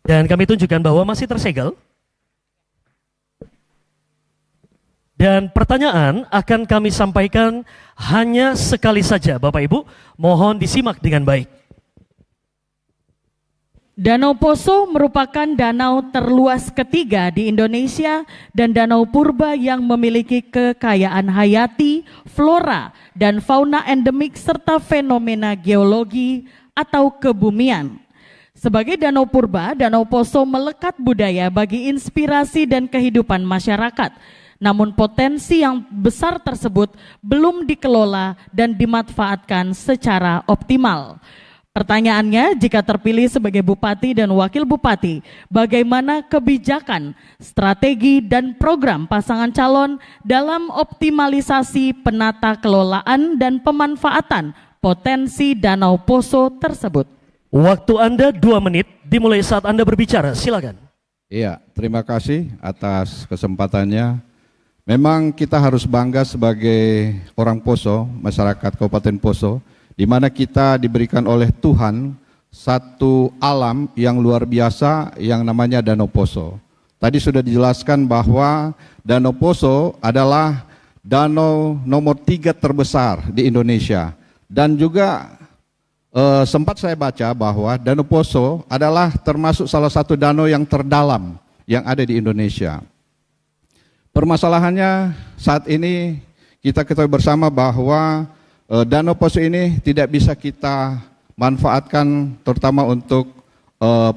Dan kami tunjukkan bahwa masih tersegel. Dan pertanyaan akan kami sampaikan hanya sekali saja, Bapak Ibu. Mohon disimak dengan baik. Danau Poso merupakan danau terluas ketiga di Indonesia dan danau purba yang memiliki kekayaan hayati, flora, dan fauna endemik serta fenomena geologi atau kebumian. Sebagai danau purba, Danau Poso melekat budaya bagi inspirasi dan kehidupan masyarakat. Namun potensi yang besar tersebut belum dikelola dan dimanfaatkan secara optimal. Pertanyaannya, jika terpilih sebagai bupati dan wakil bupati, bagaimana kebijakan, strategi, dan program pasangan calon dalam optimalisasi penata kelolaan dan pemanfaatan potensi Danau Poso tersebut? Waktu Anda 2 menit dimulai saat Anda berbicara, silakan. Iya, terima kasih atas kesempatannya. Memang kita harus bangga sebagai orang Poso, masyarakat Kabupaten Poso, di mana kita diberikan oleh Tuhan satu alam yang luar biasa yang namanya Danau Poso. Tadi sudah dijelaskan bahwa Danau Poso adalah danau nomor 3 terbesar di Indonesia. Dan juga sempat saya baca bahwa Danau Poso adalah termasuk salah satu danau yang terdalam yang ada di Indonesia. Permasalahannya saat ini kita ketahui bersama bahwa Danau Poso ini tidak bisa kita manfaatkan terutama untuk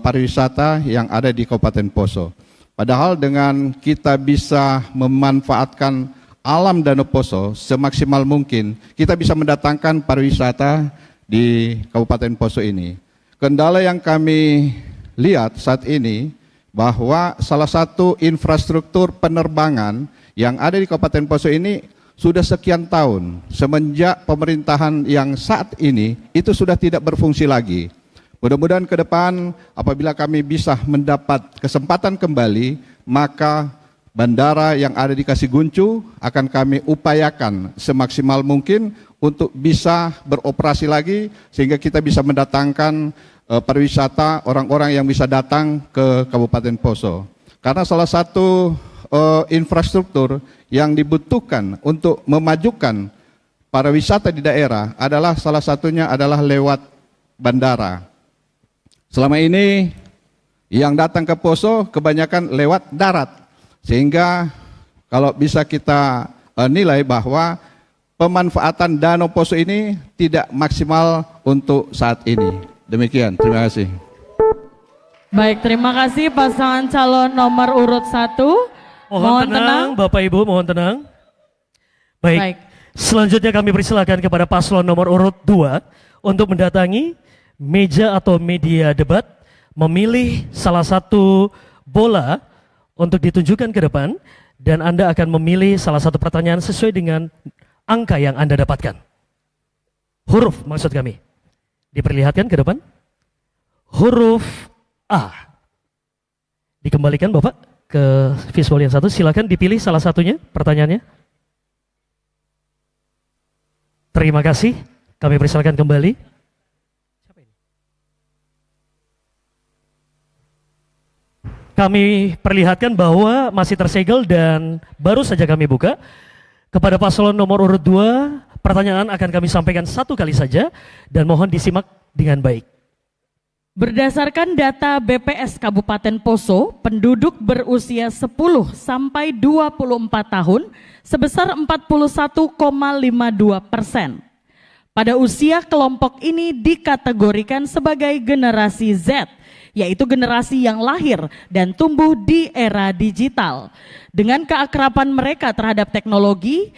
pariwisata yang ada di Kabupaten Poso. Padahal dengan kita bisa memanfaatkan alam Danau Poso semaksimal mungkin, kita bisa mendatangkan pariwisata di Kabupaten Poso ini. Kendala yang kami lihat saat ini bahwa salah satu infrastruktur penerbangan yang ada di Kabupaten Poso ini sudah sekian tahun, semenjak pemerintahan yang saat ini itu sudah tidak berfungsi lagi. Mudah-mudahan ke depan apabila kami bisa mendapat kesempatan kembali, maka bandara yang ada di Kasiguncu akan kami upayakan semaksimal mungkin untuk bisa beroperasi lagi sehingga kita bisa mendatangkan pariwisata orang-orang yang bisa datang ke Kabupaten Poso. Karena salah satu infrastruktur yang dibutuhkan untuk memajukan pariwisata di daerah adalah salah satunya adalah lewat bandara. Selama ini yang datang ke Poso kebanyakan lewat darat. Sehingga kalau bisa kita nilai bahwa pemanfaatan Danau Poso ini tidak maksimal untuk saat ini. Demikian, terima kasih. Baik, terima kasih pasangan calon nomor urut 1. Mohon tenang, Bapak Ibu, mohon tenang. Baik, selanjutnya kami persilakan kepada paslon nomor urut 2 untuk mendatangi meja atau media debat, memilih salah satu bola untuk ditunjukkan ke depan, dan Anda akan memilih salah satu pertanyaan sesuai dengan angka yang Anda dapatkan. Huruf maksud kami. Diperlihatkan ke depan. Huruf A. Dikembalikan Bapak ke visual yang satu. Silakan dipilih salah satunya pertanyaannya. Terima kasih. Kami persilakan kembali. Kami perlihatkan bahwa masih tersegel dan baru saja kami buka. Kepada paslon nomor urut 2, pertanyaan akan kami sampaikan satu kali saja dan mohon disimak dengan baik. Berdasarkan data BPS Kabupaten Poso, penduduk berusia 10 sampai 24 tahun sebesar 41,52%. Pada usia kelompok ini dikategorikan sebagai generasi Z, yaitu generasi yang lahir dan tumbuh di era digital. Dengan keakraban mereka terhadap teknologi,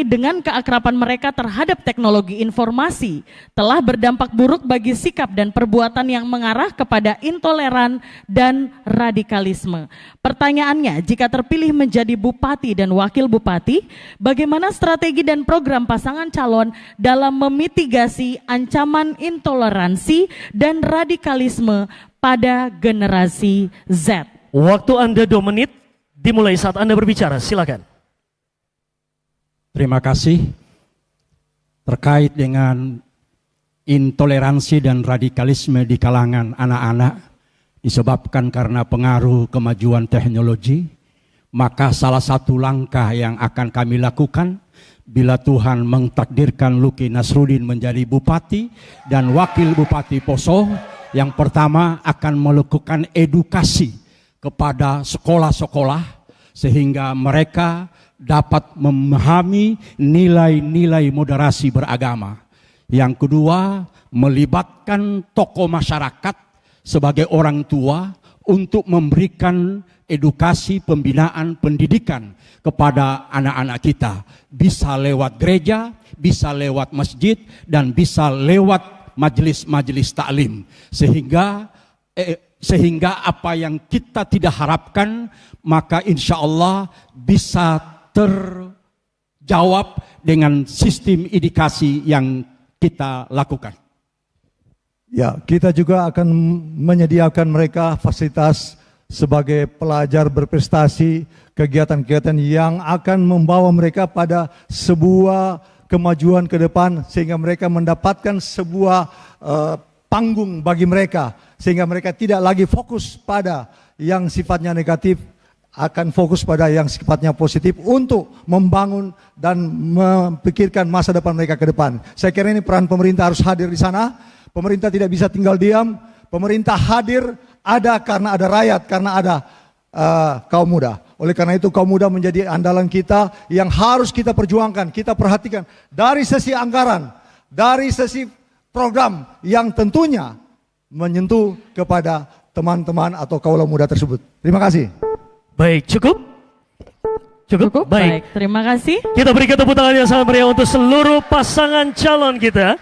dengan keakraban mereka terhadap teknologi informasi telah berdampak buruk bagi sikap dan perbuatan yang mengarah kepada intoleran dan radikalisme. Pertanyaannya, jika terpilih menjadi bupati dan wakil bupati, bagaimana strategi dan program pasangan calon dalam memitigasi ancaman intoleransi dan radikalisme pada generasi Z? Waktu Anda 2 menit dimulai saat Anda berbicara, silakan. Terima kasih. Terkait dengan intoleransi dan radikalisme di kalangan anak-anak disebabkan karena pengaruh kemajuan teknologi, maka salah satu langkah yang akan kami lakukan bila Tuhan mentakdirkan Luki Nasruddin menjadi bupati dan wakil bupati Poso, yang pertama akan melakukan edukasi kepada sekolah-sekolah sehingga mereka dapat memahami nilai-nilai moderasi beragama. Yang kedua, melibatkan tokoh masyarakat sebagai orang tua untuk memberikan edukasi, pembinaan, pendidikan kepada anak-anak kita. Bisa lewat gereja, bisa lewat masjid, dan bisa lewat majelis-majelis taklim. Sehingga apa yang kita tidak harapkan, maka insya Allah bisa terjawab dengan sistem edukasi yang kita lakukan. Ya, kita juga akan menyediakan mereka fasilitas sebagai pelajar berprestasi, kegiatan-kegiatan yang akan membawa mereka pada sebuah kemajuan ke depan sehingga mereka mendapatkan sebuah panggung bagi mereka sehingga mereka tidak lagi fokus pada yang sifatnya negatif, akan fokus pada yang sifatnya positif untuk membangun dan memikirkan masa depan mereka ke depan. Saya kira ini peran pemerintah harus hadir di sana. Pemerintah tidak bisa tinggal diam. Pemerintah hadir ada karena ada rakyat, karena ada kaum muda. Oleh karena itu kaum muda menjadi andalan kita yang harus kita perjuangkan, kita perhatikan dari sisi anggaran, dari sisi program yang tentunya menyentuh kepada teman-teman atau kaula muda tersebut. Terima kasih. Baik, cukup? Cukup? Baik, terima kasih. Kita berikan tepuk tangan yang sangat meriah untuk seluruh pasangan calon kita.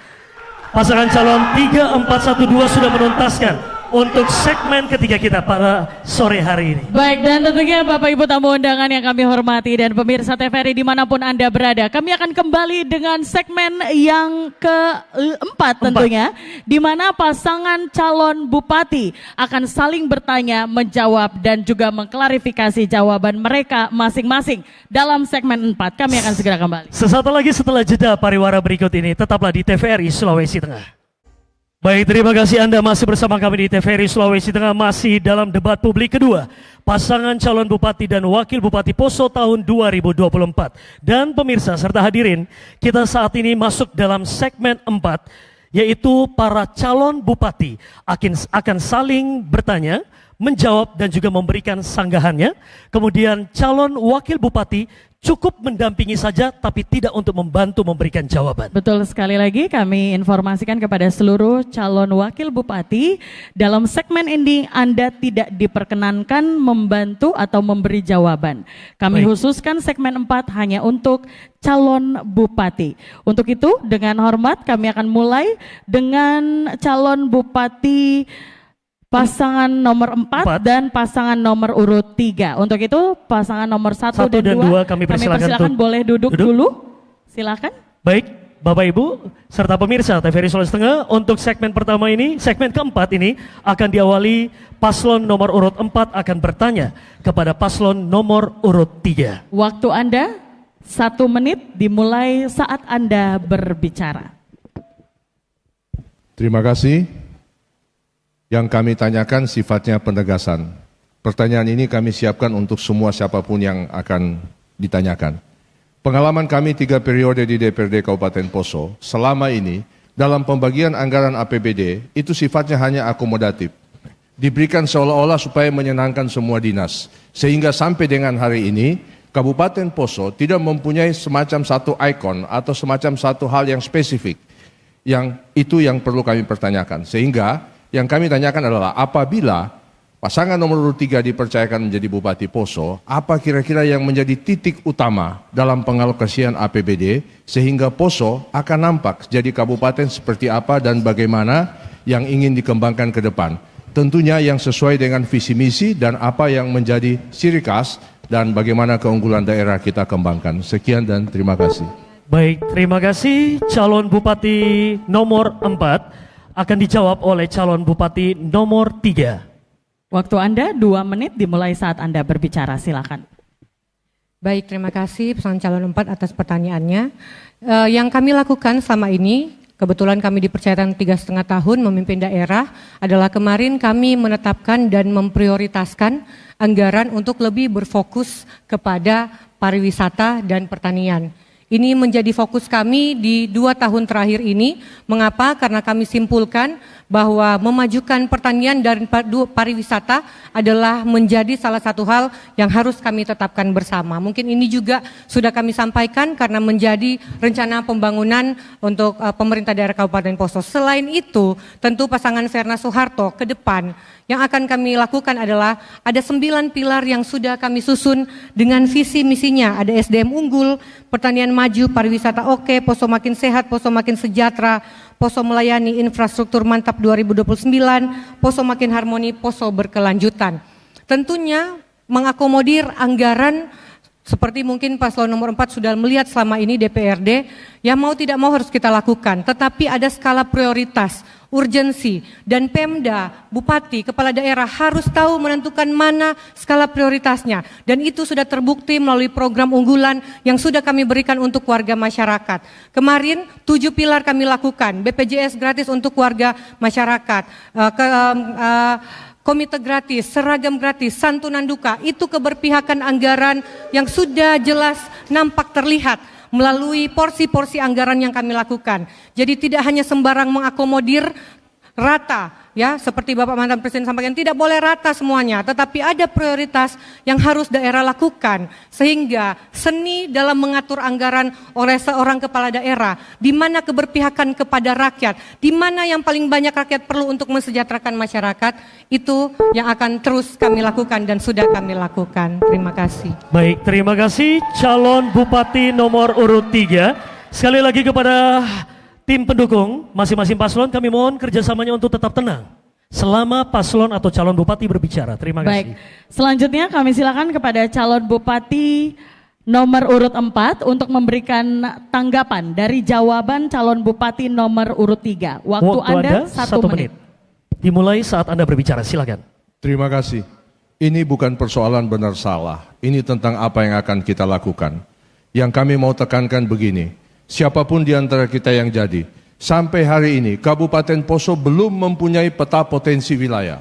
Pasangan calon 3412 sudah menuntaskan untuk segmen ketiga kita pada sore hari ini. Baik, dan tentunya Bapak Ibu tamu undangan yang kami hormati dan pemirsa TVRI dimanapun Anda berada, kami akan kembali dengan segmen yang keempat tentunya, di mana pasangan calon bupati akan saling bertanya, menjawab, dan juga mengklarifikasi jawaban mereka masing-masing dalam segmen 4. Kami akan segera kembali. Sesaat lagi setelah jeda pariwara berikut ini, tetaplah di TVRI Sulawesi Tengah. Baik, terima kasih Anda masih bersama kami di TVRI Sulawesi Tengah, masih dalam debat publik kedua pasangan calon bupati dan wakil bupati Poso tahun 2024. Dan pemirsa serta hadirin, kita saat ini masuk dalam segmen 4, yaitu para calon bupati akan saling bertanya, menjawab, dan juga memberikan sanggahannya. Kemudian calon wakil bupati cukup mendampingi saja, tapi tidak untuk membantu memberikan jawaban. Betul sekali lagi, kami informasikan kepada seluruh calon wakil bupati, dalam segmen ini Anda tidak diperkenankan membantu atau memberi jawaban. Kami khususkan segmen 4 hanya untuk calon bupati. Untuk itu, dengan hormat kami akan mulai dengan calon bupati pasangan nomor 4 dan pasangan nomor urut 3. Untuk itu pasangan nomor 1 dan 2 kami persilakan boleh duduk dulu. Silakan. Baik, Bapak Ibu serta pemirsa TVRI Sulawesi Tengah, untuk segmen pertama ini, segmen keempat ini akan diawali paslon nomor urut 4 akan bertanya kepada paslon nomor urut 3. Waktu Anda 1 menit dimulai saat Anda berbicara. Terima kasih. Yang kami tanyakan sifatnya penegasan. Pertanyaan ini kami siapkan untuk semua siapapun yang akan ditanyakan. Pengalaman kami 3 periode di DPRD Kabupaten Poso, selama ini dalam pembagian anggaran APBD itu sifatnya hanya akomodatif. Diberikan seolah-olah supaya menyenangkan semua dinas. Sehingga sampai dengan hari ini Kabupaten Poso tidak mempunyai semacam satu ikon atau semacam satu hal yang spesifik. Yang itu yang perlu kami pertanyakan. Sehingga yang kami tanyakan adalah apabila pasangan nomor urut 3 dipercayakan menjadi Bupati Poso, apa kira-kira yang menjadi titik utama dalam pengalokasian APBD sehingga Poso akan nampak jadi kabupaten seperti apa dan bagaimana yang ingin dikembangkan ke depan. Tentunya yang sesuai dengan visi misi dan apa yang menjadi ciri khas dan bagaimana keunggulan daerah kita kembangkan. Sekian dan terima kasih. Baik, terima kasih. Calon Bupati nomor 4 akan dijawab oleh calon Bupati nomor 3. Waktu Anda 2 menit dimulai saat Anda berbicara, silakan. Baik, terima kasih pasangan calon 4 atas pertanyaannya. Yang kami lakukan selama ini, kebetulan kami dipercayakan 3,5 tahun memimpin daerah, adalah kemarin kami menetapkan dan memprioritaskan anggaran untuk lebih berfokus kepada pariwisata dan pertanian. Ini menjadi fokus kami di 2 tahun terakhir ini. Mengapa? Karena kami simpulkan bahwa memajukan pertanian dan pariwisata adalah menjadi salah satu hal yang harus kami tetapkan bersama. Mungkin ini juga sudah kami sampaikan karena menjadi rencana pembangunan untuk pemerintah daerah Kabupaten Poso. Selain itu, tentu pasangan Verna Soeharto ke depan yang akan kami lakukan adalah ada 9 pilar yang sudah kami susun dengan visi misinya. Ada SDM unggul, pertanian maju, pariwisata oke, Poso makin sehat, Poso makin sejahtera, Poso melayani, infrastruktur mantap 2029, Poso makin harmoni, Poso berkelanjutan. Tentunya mengakomodir anggaran seperti mungkin paslon nomor 4 sudah melihat selama ini DPRD, ya mau tidak mau harus kita lakukan. Tetapi ada skala prioritas, urgensi, dan Pemda, Bupati, Kepala Daerah harus tahu menentukan mana skala prioritasnya. Dan itu sudah terbukti melalui program unggulan yang sudah kami berikan untuk warga masyarakat. Kemarin 7 pilar kami lakukan, BPJS gratis untuk warga masyarakat, komite gratis, seragam gratis, santunan duka, itu keberpihakan anggaran yang sudah jelas nampak terlihat melalui porsi-porsi anggaran yang kami lakukan. Jadi tidak hanya sembarang mengakomodir rata, ya seperti Bapak Mantan Presiden sampaikan, tidak boleh rata semuanya, tetapi ada prioritas yang harus daerah lakukan, sehingga seni dalam mengatur anggaran oleh seorang kepala daerah, di mana keberpihakan kepada rakyat, di mana yang paling banyak rakyat perlu untuk mensejahterakan masyarakat, itu yang akan terus kami lakukan dan sudah kami lakukan. Terima kasih. Baik, terima kasih calon Bupati nomor urut 3. Sekali lagi kepada tim pendukung masing-masing paslon, kami mohon kerjasamanya untuk tetap tenang selama paslon atau calon bupati berbicara. Terima kasih. Baik, selanjutnya kami silakan kepada calon bupati nomor urut 4 untuk memberikan tanggapan dari jawaban calon bupati nomor urut 3. Waktu Anda 1 menit. Dimulai saat Anda berbicara, silakan. Terima kasih. Ini bukan persoalan benar salah. Ini tentang apa yang akan kita lakukan. Yang kami mau tekankan begini. Siapapun di antara kita yang jadi, sampai hari ini Kabupaten Poso belum mempunyai peta potensi wilayah.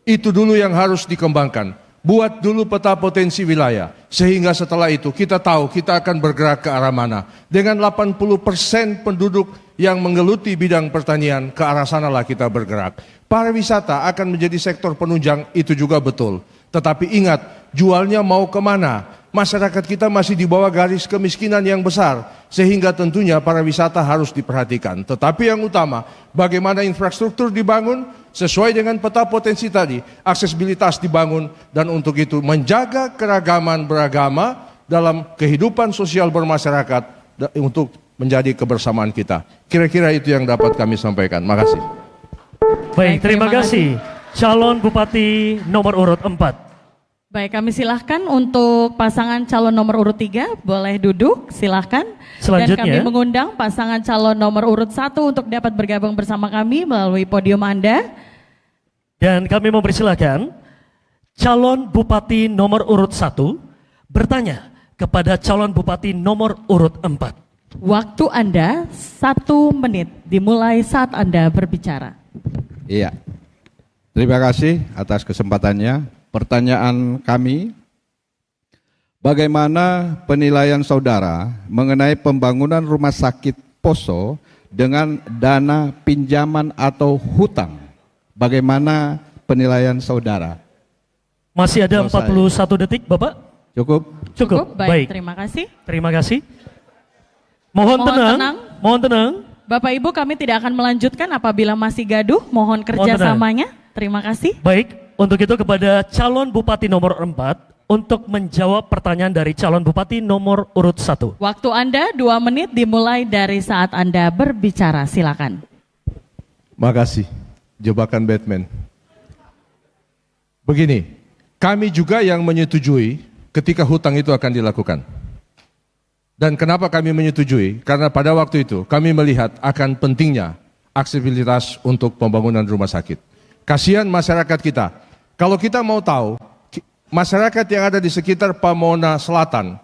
Itu dulu yang harus dikembangkan. Buat dulu peta potensi wilayah, sehingga setelah itu kita tahu kita akan bergerak ke arah mana. Dengan 80% penduduk yang menggeluti bidang pertanian, ke arah sanalah kita bergerak. Pariwisata akan menjadi sektor penunjang, itu juga betul. Tetapi ingat, jualnya mau kemana? Masyarakat kita masih di bawah garis kemiskinan yang besar, sehingga tentunya pariwisata harus diperhatikan. Tetapi yang utama, bagaimana infrastruktur dibangun sesuai dengan peta potensi tadi, aksesibilitas dibangun, dan untuk itu menjaga keragaman beragama dalam kehidupan sosial bermasyarakat untuk menjadi kebersamaan kita. Kira-kira itu yang dapat kami sampaikan. Makasih. Baik, terima kasih calon Bupati nomor urut 4. Baik, kami silahkan untuk pasangan calon nomor urut 3, boleh duduk, silahkan. Selanjutnya, dan kami mengundang pasangan calon nomor urut 1 untuk dapat bergabung bersama kami melalui podium Anda. Dan kami mempersilahkan calon Bupati nomor urut 1 bertanya kepada calon Bupati nomor urut 4. Waktu Anda 1 menit, dimulai saat Anda berbicara. Iya, terima kasih atas kesempatannya. Pertanyaan kami, bagaimana penilaian saudara mengenai pembangunan rumah sakit Poso dengan dana pinjaman atau hutang? Bagaimana penilaian saudara? Masih ada 41 detik, Bapak. Cukup? Cukup. Baik, terima kasih. Terima kasih. Mohon tenang. Mohon tenang. Bapak Ibu, kami tidak akan melanjutkan apabila masih gaduh. Mohon kerjasamanya. Terima kasih. Baik, untuk itu kepada calon bupati nomor 4 untuk menjawab pertanyaan dari calon bupati nomor urut 1. Waktu Anda 2 menit dimulai dari saat Anda berbicara. Silakan. Makasih. Jebakan Batman. Begini, kami juga yang menyetujui ketika hutang itu akan dilakukan. Dan kenapa kami menyetujui? Karena pada waktu itu kami melihat akan pentingnya aksesibilitas untuk pembangunan rumah sakit. Kasihan masyarakat kita. Kalau kita mau tahu, masyarakat yang ada di sekitar Pamona Selatan,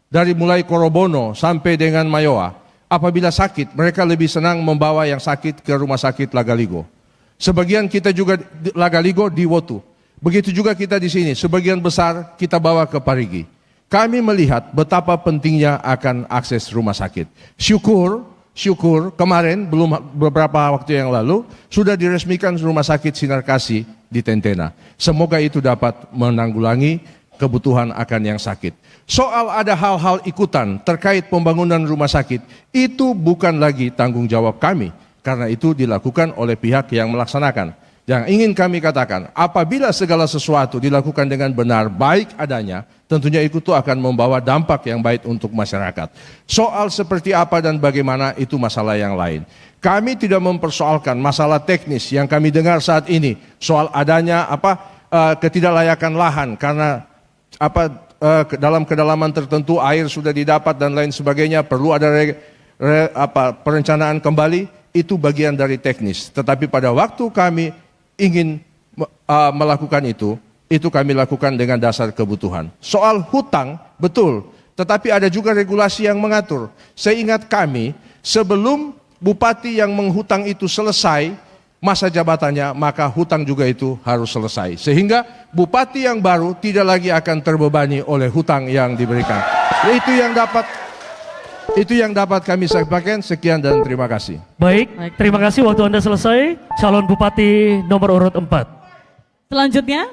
dari mulai Korobono sampai dengan Mayoa, apabila sakit, mereka lebih senang membawa yang sakit ke rumah sakit Lagaligo. Sebagian kita juga Lagaligo di Wotu. Begitu juga kita di sini, sebagian besar kita bawa ke Parigi. Kami melihat betapa pentingnya akan akses rumah sakit. Syukur kemarin belum beberapa waktu yang lalu sudah diresmikan rumah sakit Sinar Kasih di Tentena. Semoga itu dapat menanggulangi kebutuhan akan yang sakit. Soal ada hal-hal ikutan terkait pembangunan rumah sakit, itu bukan lagi tanggung jawab kami. Karena itu dilakukan oleh pihak yang melaksanakan. Yang ingin kami katakan, apabila segala sesuatu dilakukan dengan benar, baik adanya, tentunya itu akan membawa dampak yang baik untuk masyarakat. Soal seperti apa dan bagaimana itu masalah yang lain. Kami tidak mempersoalkan masalah teknis yang kami dengar saat ini, soal adanya ketidaklayakan lahan karena dalam kedalaman tertentu air sudah didapat dan lain sebagainya, perlu ada perencanaan kembali, itu bagian dari teknis. Tetapi pada waktu kami ingin melakukan itu kami lakukan dengan dasar kebutuhan. Soal hutang, betul, tetapi ada juga regulasi yang mengatur. Seingat kami, sebelum bupati yang menghutang itu selesai masa jabatannya, maka hutang juga itu harus selesai. Sehingga bupati yang baru tidak lagi akan terbebani oleh hutang yang diberikan. Itu yang dapat kami sampaikan. Sekian dan terima kasih. Baik, terima kasih, waktu Anda selesai. Calon bupati nomor urut 4. Selanjutnya,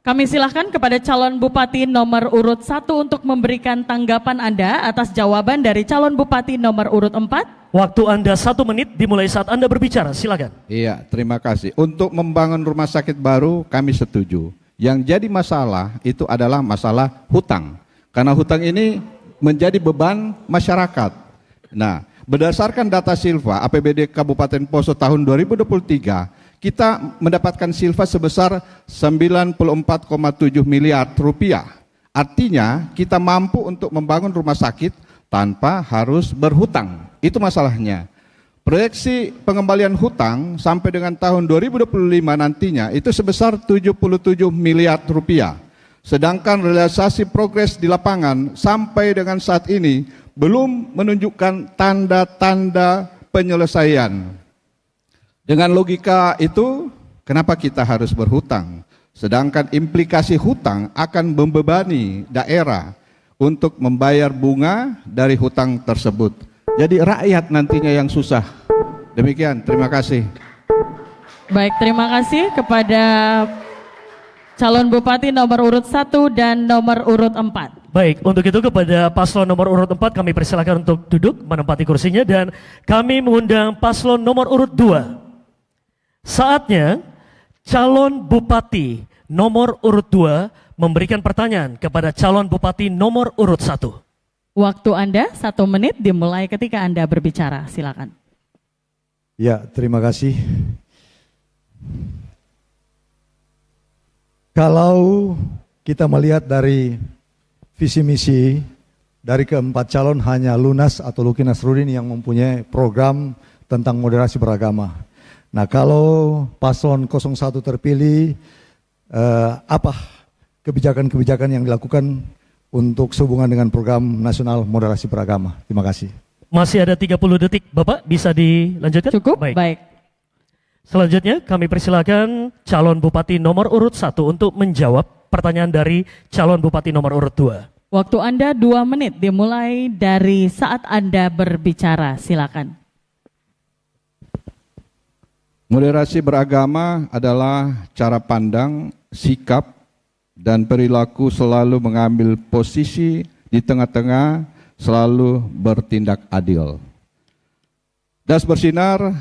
kami silahkan kepada calon bupati nomor urut 1 untuk memberikan tanggapan Anda atas jawaban dari calon bupati nomor urut 4. Waktu Anda 1 menit dimulai saat Anda berbicara, silakan. Iya, terima kasih. Untuk membangun rumah sakit baru kami setuju. Yang jadi masalah itu adalah masalah hutang. Karena hutang ini menjadi beban masyarakat. Nah, berdasarkan data Silva APBD Kabupaten Poso tahun 2023, kita mendapatkan Silva sebesar 94,7 miliar rupiah. Artinya kita mampu untuk membangun rumah sakit tanpa harus berhutang. Itu masalahnya. Proyeksi pengembalian hutang sampai dengan tahun 2025 nantinya itu sebesar 77 miliar rupiah. Sedangkan realisasi progres di lapangan sampai dengan saat ini belum menunjukkan tanda-tanda penyelesaian. Dengan logika itu, kenapa kita harus berhutang? Sedangkan implikasi hutang akan membebani daerah untuk membayar bunga dari hutang tersebut. Jadi rakyat nantinya yang susah. Demikian, terima kasih. Baik, terima kasih kepada calon bupati nomor urut 1 dan nomor urut 4. Baik, untuk itu kepada paslon nomor urut 4 kami persilakan untuk duduk menempati kursinya dan kami mengundang paslon nomor urut 2. Saatnya calon bupati nomor urut 2 memberikan pertanyaan kepada calon bupati nomor urut 1. Waktu Anda 1 menit dimulai ketika Anda berbicara, silakan. Ya, terima kasih. Kalau kita melihat dari visi misi dari keempat calon, hanya Lunas atau Luki Nasruddin yang mempunyai program tentang moderasi beragama. Nah, kalau paslon 01 terpilih, apa kebijakan-kebijakan yang dilakukan untuk sehubungan dengan program nasional moderasi beragama? Terima kasih. Masih ada 30 detik, Bapak bisa dilanjutkan? Cukup? Baik. Selanjutnya kami persilakan calon bupati nomor urut 1 untuk menjawab pertanyaan dari calon bupati nomor urut 2. Waktu Anda 2 menit dimulai dari saat Anda berbicara, silakan. Moderasi beragama adalah cara pandang, sikap, dan perilaku selalu mengambil posisi di tengah-tengah, selalu bertindak adil. Das Bersinar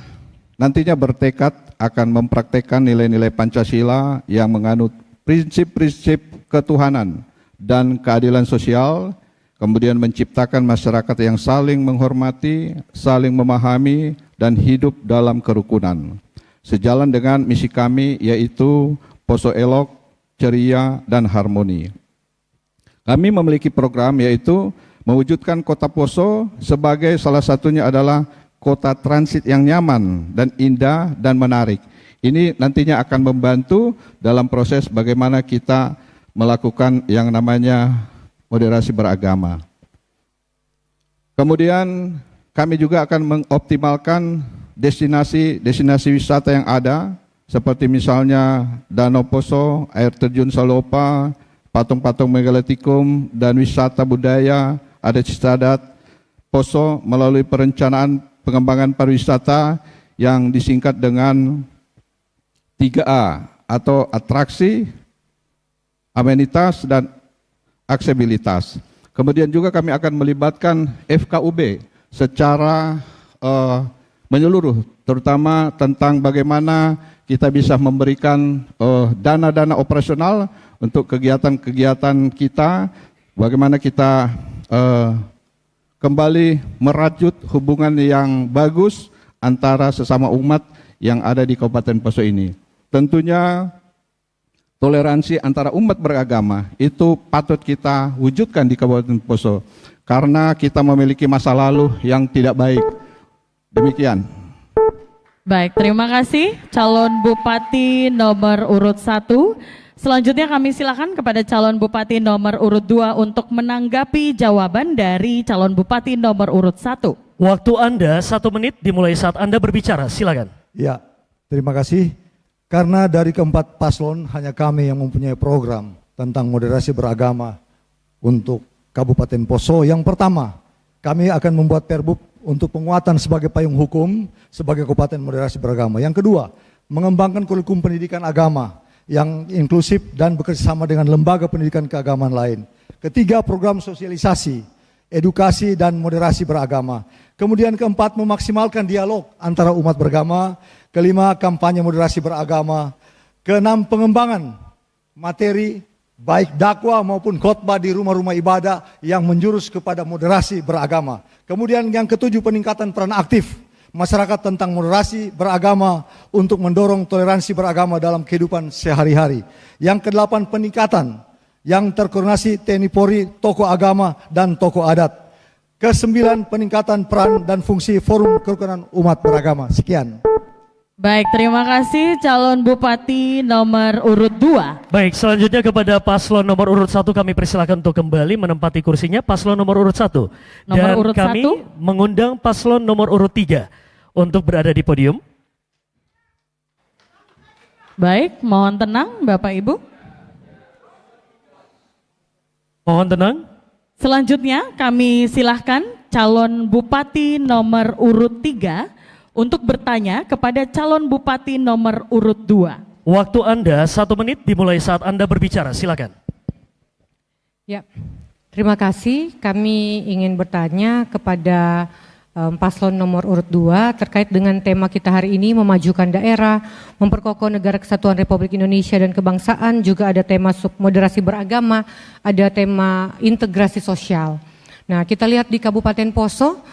nantinya bertekad akan mempraktekkan nilai-nilai Pancasila yang menganut prinsip-prinsip ketuhanan dan keadilan sosial, kemudian menciptakan masyarakat yang saling menghormati, saling memahami, dan hidup dalam kerukunan. Sejalan dengan misi kami yaitu Poso elok, ceria, dan harmoni. Kami memiliki program yaitu mewujudkan Kota Poso sebagai salah satunya adalah kota transit yang nyaman dan indah dan menarik. Ini nantinya akan membantu dalam proses bagaimana kita melakukan yang namanya moderasi beragama. Kemudian kami juga akan mengoptimalkan destinasi wisata yang ada, seperti misalnya Danau Poso, air terjun Salopa, patung-patung megalitikum, dan wisata budaya adat istiadat Poso melalui perencanaan pengembangan pariwisata yang disingkat dengan 3A atau atraksi, amenitas, dan aksesibilitas. Kemudian juga kami akan melibatkan FKUB secara menyeluruh, terutama tentang bagaimana kita bisa memberikan dana-dana operasional untuk kegiatan-kegiatan kita, bagaimana kita kembali merajut hubungan yang bagus antara sesama umat yang ada di Kabupaten Poso ini. Tentunya toleransi antara umat beragama itu patut kita wujudkan di Kabupaten Poso karena kita memiliki masa lalu yang tidak baik. Demikian. Baik, terima kasih calon Bupati nomor urut 1. Selanjutnya kami silakan kepada calon Bupati nomor urut 2 untuk menanggapi jawaban dari calon Bupati nomor urut 1. Waktu Anda 1 menit dimulai saat Anda berbicara, silakan. Ya, terima kasih. Karena dari keempat paslon hanya kami yang mempunyai program tentang moderasi beragama untuk Kabupaten Poso. Yang pertama, kami akan membuat perbub untuk penguatan sebagai payung hukum sebagai Kabupaten moderasi beragama. Yang kedua, mengembangkan kurikulum pendidikan agama yang inklusif dan bekerjasama dengan lembaga pendidikan keagamaan lain. Ketiga, program sosialisasi, edukasi, dan moderasi beragama. Kemudian keempat, memaksimalkan dialog antara umat beragama. Kelima, kampanye moderasi beragama. Keenam, pengembangan materi baik dakwah maupun khotbah di rumah-rumah ibadah yang menjurus kepada moderasi beragama. Kemudian yang ketujuh, peningkatan peran aktif masyarakat tentang moderasi beragama untuk mendorong toleransi beragama dalam kehidupan sehari-hari. Yang kedelapan, peningkatan yang terkoordinasi TNI Polri, tokoh agama, dan tokoh adat. Kesembilan, peningkatan peran dan fungsi forum kerukunan umat beragama. Sekian. Baik, terima kasih calon Bupati nomor urut 2. Baik, selanjutnya kepada paslon nomor urut 1 kami persilakan untuk kembali menempati kursinya, paslon nomor urut 1. Dan urut kami 1. mengundang paslon nomor urut 3 untuk berada di podium. Baik, mohon tenang Bapak Ibu. Mohon tenang. Selanjutnya kami silahkan calon Bupati nomor urut 3 untuk bertanya kepada calon Bupati nomor urut 2. Waktu Anda 1 menit dimulai saat Anda berbicara, silakan. Ya, terima kasih. Kami ingin bertanya kepada paslon nomor urut 2 terkait dengan tema kita hari ini, memajukan daerah, memperkokoh negara kesatuan Republik Indonesia dan kebangsaan, juga ada tema submoderasi beragama, ada tema integrasi sosial. Nah, kita lihat di Kabupaten Poso,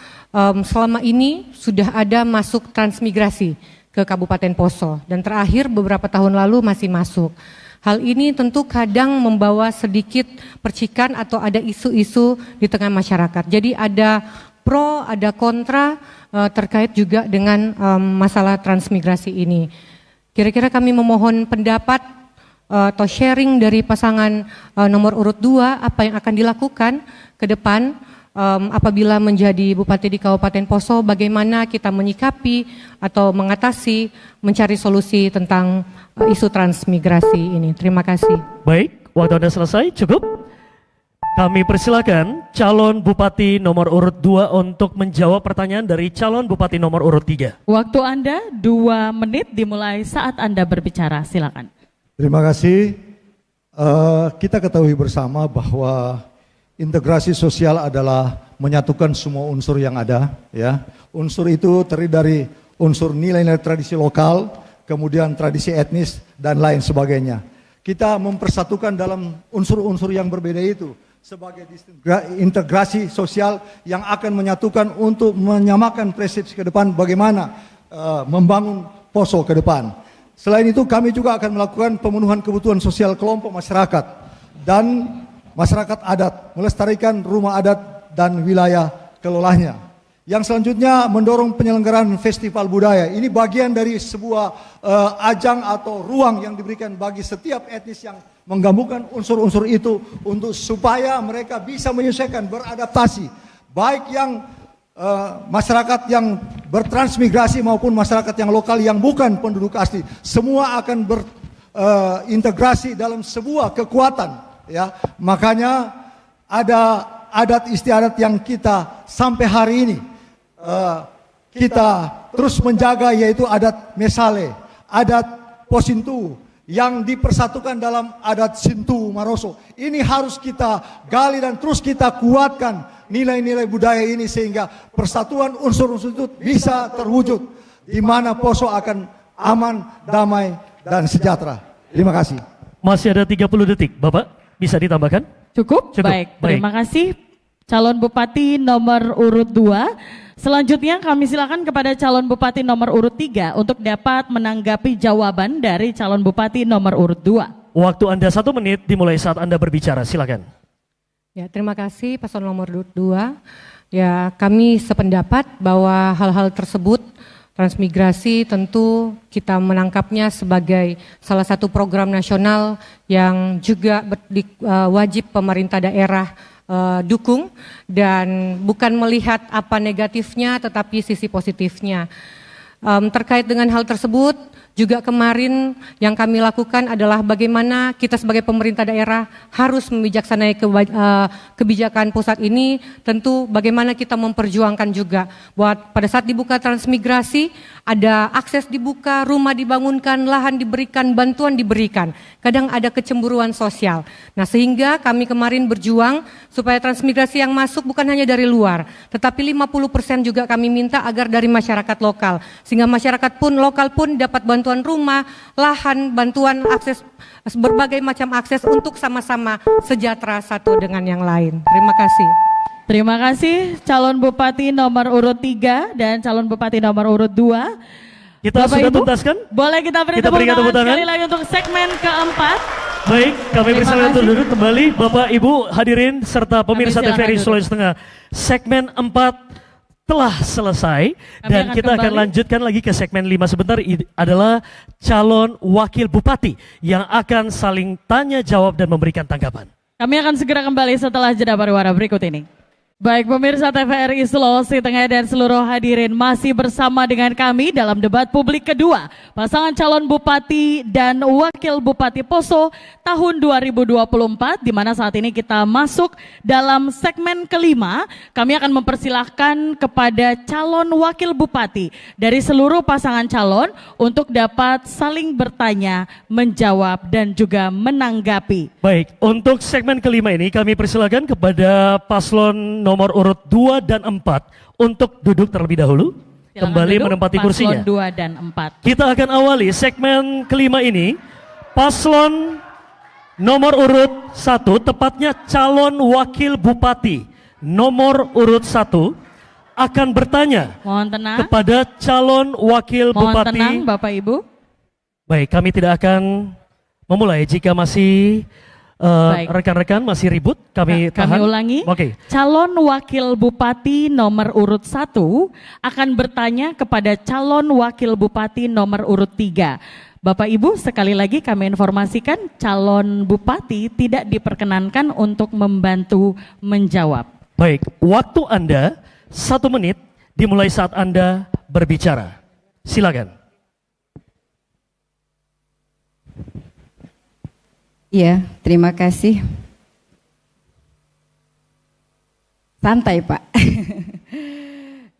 selama ini sudah ada masuk transmigrasi ke Kabupaten Poso dan terakhir beberapa tahun lalu masih masuk. Hal ini tentu kadang membawa sedikit percikan atau ada isu-isu di tengah masyarakat. Jadi ada pro, ada kontra terkait juga dengan masalah transmigrasi ini. Kira-kira kami memohon pendapat atau sharing dari pasangan nomor urut 2 apa yang akan dilakukan ke depan apabila menjadi Bupati di Kabupaten Poso, bagaimana kita menyikapi atau mengatasi, mencari solusi tentang isu transmigrasi ini. Terima kasih. Baik, waktu Anda selesai, cukup. Kami persilakan calon Bupati nomor urut 2 untuk menjawab pertanyaan dari calon Bupati nomor urut 3. Waktu Anda 2 menit dimulai saat Anda berbicara, silakan. Terima kasih. Kita ketahui bersama bahwa integrasi sosial adalah menyatukan semua unsur yang ada, ya. Unsur itu terdiri dari unsur nilai-nilai tradisi lokal, kemudian tradisi etnis dan lain sebagainya. Kita mempersatukan dalam unsur-unsur yang berbeda itu sebagai integrasi sosial yang akan menyatukan untuk menyamakan persepsi ke depan bagaimana membangun Poso ke depan. Selain itu kami juga akan melakukan pemenuhan kebutuhan sosial kelompok masyarakat dan masyarakat adat, melestarikan rumah adat dan wilayah kelolahnya. Yang selanjutnya mendorong penyelenggaraan festival budaya. Ini bagian dari sebuah ajang atau ruang yang diberikan bagi setiap etnis yang menggabungkan unsur-unsur itu untuk supaya mereka bisa menyesuaikan, beradaptasi. Baik yang masyarakat yang bertransmigrasi maupun masyarakat yang lokal yang bukan penduduk asli. Semua akan berintegrasi dalam sebuah kekuatan. Ya, makanya ada adat istiadat yang kita sampai hari ini kita terus menjaga, yaitu adat Mesale, adat Posintu yang dipersatukan dalam adat Sintu Maroso. Ini harus kita gali dan terus kita kuatkan nilai-nilai budaya ini sehingga persatuan unsur-unsur itu bisa terwujud di mana Poso akan aman, damai dan sejahtera. Terima kasih. Masih ada 30 detik, Bapak bisa ditambahkan? Cukup? Baik, terima kasih calon Bupati nomor urut 2. Selanjutnya kami silakan kepada calon Bupati nomor urut 3 untuk dapat menanggapi jawaban dari calon Bupati nomor urut 2. Waktu Anda 1 menit dimulai saat Anda berbicara, silakan. Ya, terima kasih paslon nomor urut 2. Ya, kami sependapat bahwa hal-hal tersebut transmigrasi tentu kita menangkapnya sebagai salah satu program nasional yang juga wajib pemerintah daerah dukung dan bukan melihat apa negatifnya tetapi sisi positifnya. Terkait dengan hal tersebut juga kemarin yang kami lakukan adalah bagaimana kita sebagai pemerintah daerah harus membijaksanai kebijakan pusat ini, tentu bagaimana kita memperjuangkan juga buat pada saat dibuka transmigrasi ada akses dibuka, rumah dibangunkan, lahan diberikan, bantuan diberikan. Kadang ada kecemburuan sosial. Nah, sehingga kami kemarin berjuang supaya transmigrasi yang masuk bukan hanya dari luar, tetapi 50% juga kami minta agar dari masyarakat lokal. Sehingga masyarakat pun lokal pun dapat bantuan rumah, lahan, bantuan akses, berbagai macam akses untuk sama-sama sejahtera satu dengan yang lain. Terima kasih. Terima kasih calon Bupati nomor urut 3 dan calon Bupati nomor urut 2. Kita Bapak sudah Ibu, tuntaskan? boleh kita beri tepuk tangan sekali lagi untuk segmen keempat. Baik, kami Terima persilakan untuk kasih. duduk kembali Bapak Ibu hadirin serta pemirsa Kami silakan TVRI duduk. Sulawesi Tengah. Segmen 4 telah selesai dan akan kita akan kembali. lanjutkan lagi ke segmen 5 sebentar, adalah calon wakil bupati yang akan saling tanya jawab dan memberikan tanggapan. Kami akan segera kembali setelah jeda pariwara berikut ini. Baik pemirsa TVRI Sulawesi Tengah dan seluruh hadirin, masih bersama dengan kami dalam debat publik kedua pasangan calon Bupati dan Wakil Bupati Poso tahun 2024, di mana saat ini kita masuk dalam segmen kelima. Kami akan mempersilahkan kepada calon Wakil Bupati dari seluruh pasangan calon untuk dapat saling bertanya, menjawab dan juga menanggapi. Baik, untuk segmen kelima ini kami persilakan kepada paslon nomor urut 2 dan 4 untuk duduk terlebih dahulu. Silakan Kembali duduk, menempati kursinya. Paslon 2 dan 4. Kita akan awali segmen kelima ini. Paslon nomor urut 1, tepatnya calon wakil bupati nomor urut 1 akan bertanya Mohon tenang. kepada calon wakil Mohon bupati. tenang Bapak Ibu. Baik, kami tidak akan memulai jika masih Baik. rekan-rekan masih ribut. Kami tahan. Kami ulangi. Oke. Calon wakil bupati nomor urut 1 akan bertanya kepada calon wakil bupati nomor urut 3. Bapak Ibu, sekali lagi kami informasikan calon bupati tidak diperkenankan untuk membantu menjawab. Baik, waktu Anda 1 menit dimulai saat Anda berbicara. Silakan. Iya, terima kasih. Santai, Pak.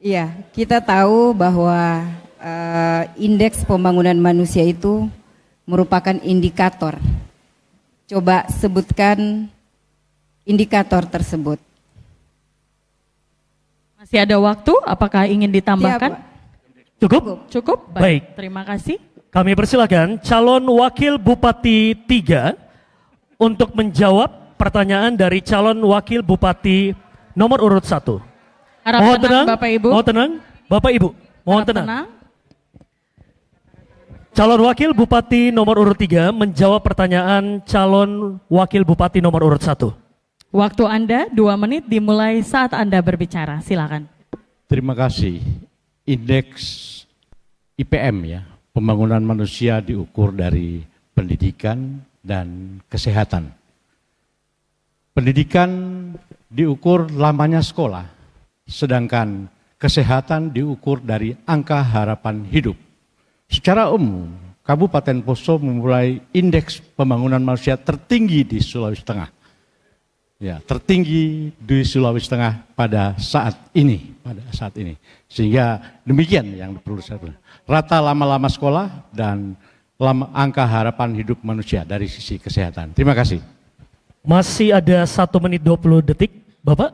Iya, kita tahu bahwa indeks pembangunan manusia itu merupakan indikator coba sebutkan indikator tersebut. Masih ada waktu, apakah ingin ditambahkan? Siap, Pak. Cukup? Cukup? Baik. Terima kasih. Kami persilakan calon wakil bupati 3 untuk menjawab pertanyaan dari calon wakil bupati nomor urut 1. Harap Mohon tenang, tenang, Bapak Ibu. mohon tenang, Bapak Ibu, mohon Harap tenang. Calon wakil bupati nomor urut 3 menjawab pertanyaan calon wakil bupati nomor urut 1. Waktu Anda 2 menit dimulai saat Anda berbicara. Silakan. Terima kasih. Indeks IPM ya, pembangunan manusia diukur dari pendidikan dan kesehatan. Pendidikan diukur lamanya sekolah, sedangkan kesehatan diukur dari angka harapan hidup. Secara umum, Kabupaten Poso memulai indeks pembangunan manusia tertinggi di Sulawesi Tengah. Ya, tertinggi di Sulawesi Tengah pada saat ini. Sehingga demikian yang perlu saya bilang. Rata lama-lama sekolah dan angka harapan hidup manusia dari sisi kesehatan. Terima kasih. Masih ada 1 menit 20 detik, Bapak.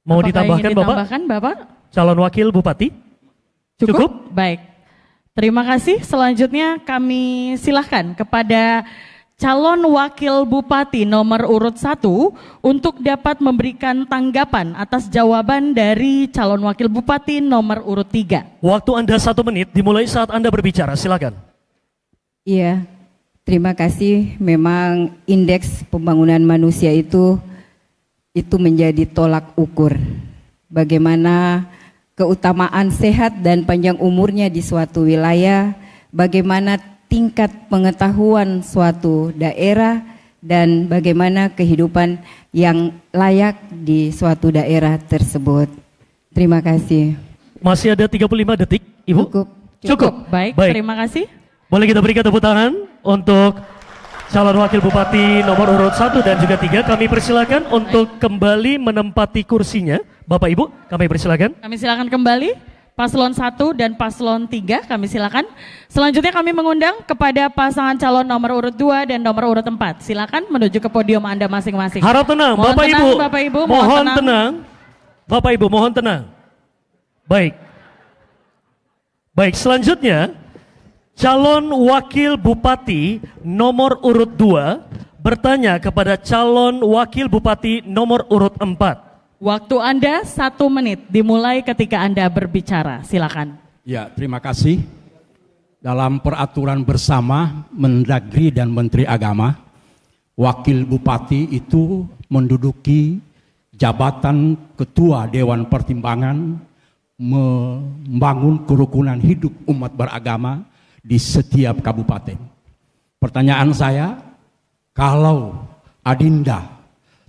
Mau Apakah ditambahkan, ingin ditambahkan, Bapak? Calon wakil bupati? Cukup? Baik. Terima kasih. Selanjutnya kami silahkan kepada calon wakil bupati nomor urut 1 untuk dapat memberikan tanggapan atas jawaban dari calon wakil bupati nomor urut 3. Waktu Anda 1 menit dimulai saat Anda berbicara, silakan. Iya, terima kasih. Memang indeks pembangunan manusia itu menjadi tolak ukur bagaimana keutamaan sehat dan panjang umurnya di suatu wilayah, bagaimana tingkat pengetahuan suatu daerah, dan bagaimana kehidupan yang layak di suatu daerah tersebut. Terima kasih. Masih ada 35 detik, Ibu? Cukup. Baik, terima kasih. Boleh kita berikan tepuk tangan untuk calon wakil bupati nomor urut 1 dan juga 3. Kami persilakan untuk kembali menempati kursinya. Bapak Ibu, kami persilakan. Kami silakan kembali. Paslon 1 dan Paslon 3 kami silakan. Selanjutnya kami mengundang kepada pasangan calon nomor urut 2 dan nomor urut 4. Silakan menuju ke podium Anda masing-masing. Harap tenang, Mohon Bapak tenang, Ibu. Bapak Ibu, Mohon tenang. Bapak Ibu, mohon tenang. Baik, selanjutnya calon wakil bupati nomor urut 2 bertanya kepada calon wakil bupati nomor urut 4. Waktu Anda 1 menit dimulai ketika Anda berbicara. Silakan. Ya, terima kasih. Dalam peraturan bersama Mendagri dan Menteri Agama, wakil bupati itu menduduki jabatan Ketua Dewan Pertimbangan membangun kerukunan hidup umat beragama di setiap kabupaten. Pertanyaan saya, kalau Adinda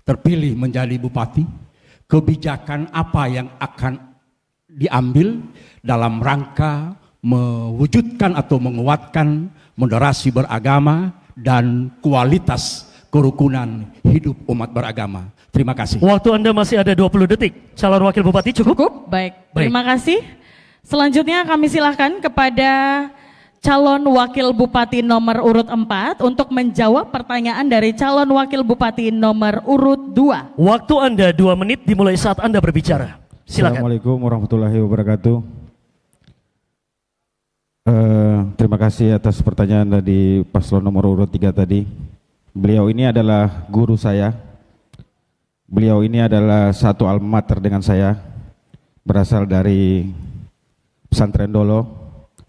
terpilih menjadi bupati, kebijakan apa yang akan diambil dalam rangka mewujudkan atau menguatkan moderasi beragama dan kualitas kerukunan hidup umat beragama? Terima kasih. Waktu Anda masih ada 20 detik. Calon wakil bupati cukup? Baik. Terima kasih. Selanjutnya kami silahkan kepada calon wakil bupati nomor urut 4 untuk menjawab pertanyaan dari calon wakil bupati nomor urut 2. Waktu Anda 2 menit dimulai saat Anda berbicara. Silakan. Assalamualaikum warahmatullahi wabarakatuh. Terima kasih atas pertanyaan dari paslon nomor urut 3 tadi. Beliau ini adalah guru saya. Beliau ini adalah satu alma mater dengan saya. Berasal dari pesantren Dolo.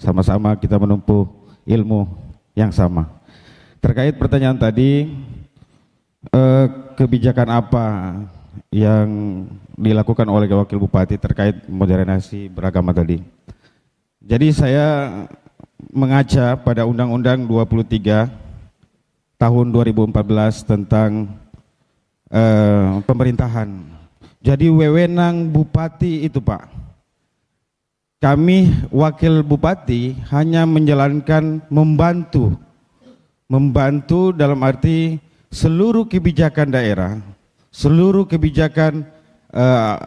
Sama-sama kita menempuh ilmu yang sama. Terkait pertanyaan tadi, kebijakan apa yang dilakukan oleh wakil bupati terkait modernisasi beragama tadi? Jadi saya mengaca pada Undang-Undang 23 tahun 2014 tentang pemerintahan. Jadi wewenang bupati itu, Pak, kami wakil bupati hanya menjalankan membantu dalam arti seluruh kebijakan daerah, seluruh kebijakan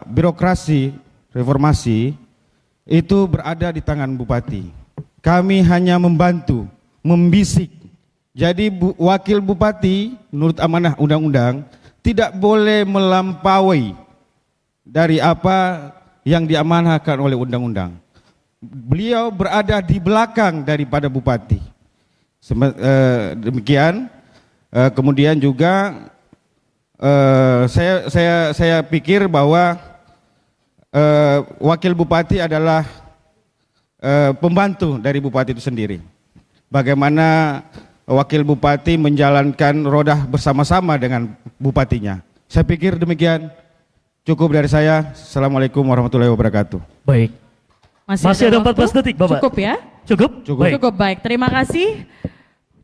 birokrasi reformasi itu berada di tangan bupati. Kami hanya membantu, membisik Jadi wakil bupati menurut amanah undang-undang tidak boleh melampaui dari apa yang diamanahkan oleh undang-undang. Beliau berada di belakang daripada bupati. Demikian. Kemudian juga saya pikir bahwa wakil bupati adalah pembantu dari bupati itu sendiri. Bagaimana wakil bupati menjalankan roda bersama-sama dengan bupatinya. Saya pikir demikian. Cukup dari saya. Assalamualaikum warahmatullahi wabarakatuh. Baik. Masih ada 14 detik, Bapak. Cukup ya? Cukup? Cukup baik. Terima kasih.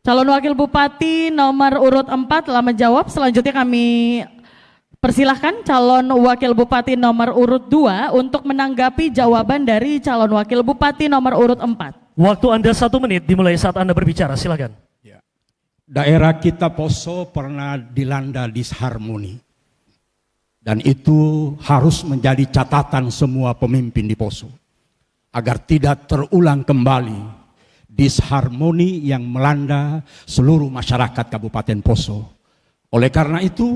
Calon Wakil Bupati nomor urut 4 telah menjawab. Selanjutnya kami persilahkan calon Wakil Bupati nomor urut 2 untuk menanggapi jawaban dari calon Wakil Bupati nomor urut 4. Waktu Anda 1 menit dimulai saat Anda berbicara, silakan. Daerah kita Poso pernah dilanda disharmoni. Dan itu harus menjadi catatan semua pemimpin di Poso. Agar tidak terulang kembali disharmoni yang melanda seluruh masyarakat Kabupaten Poso. Oleh karena itu,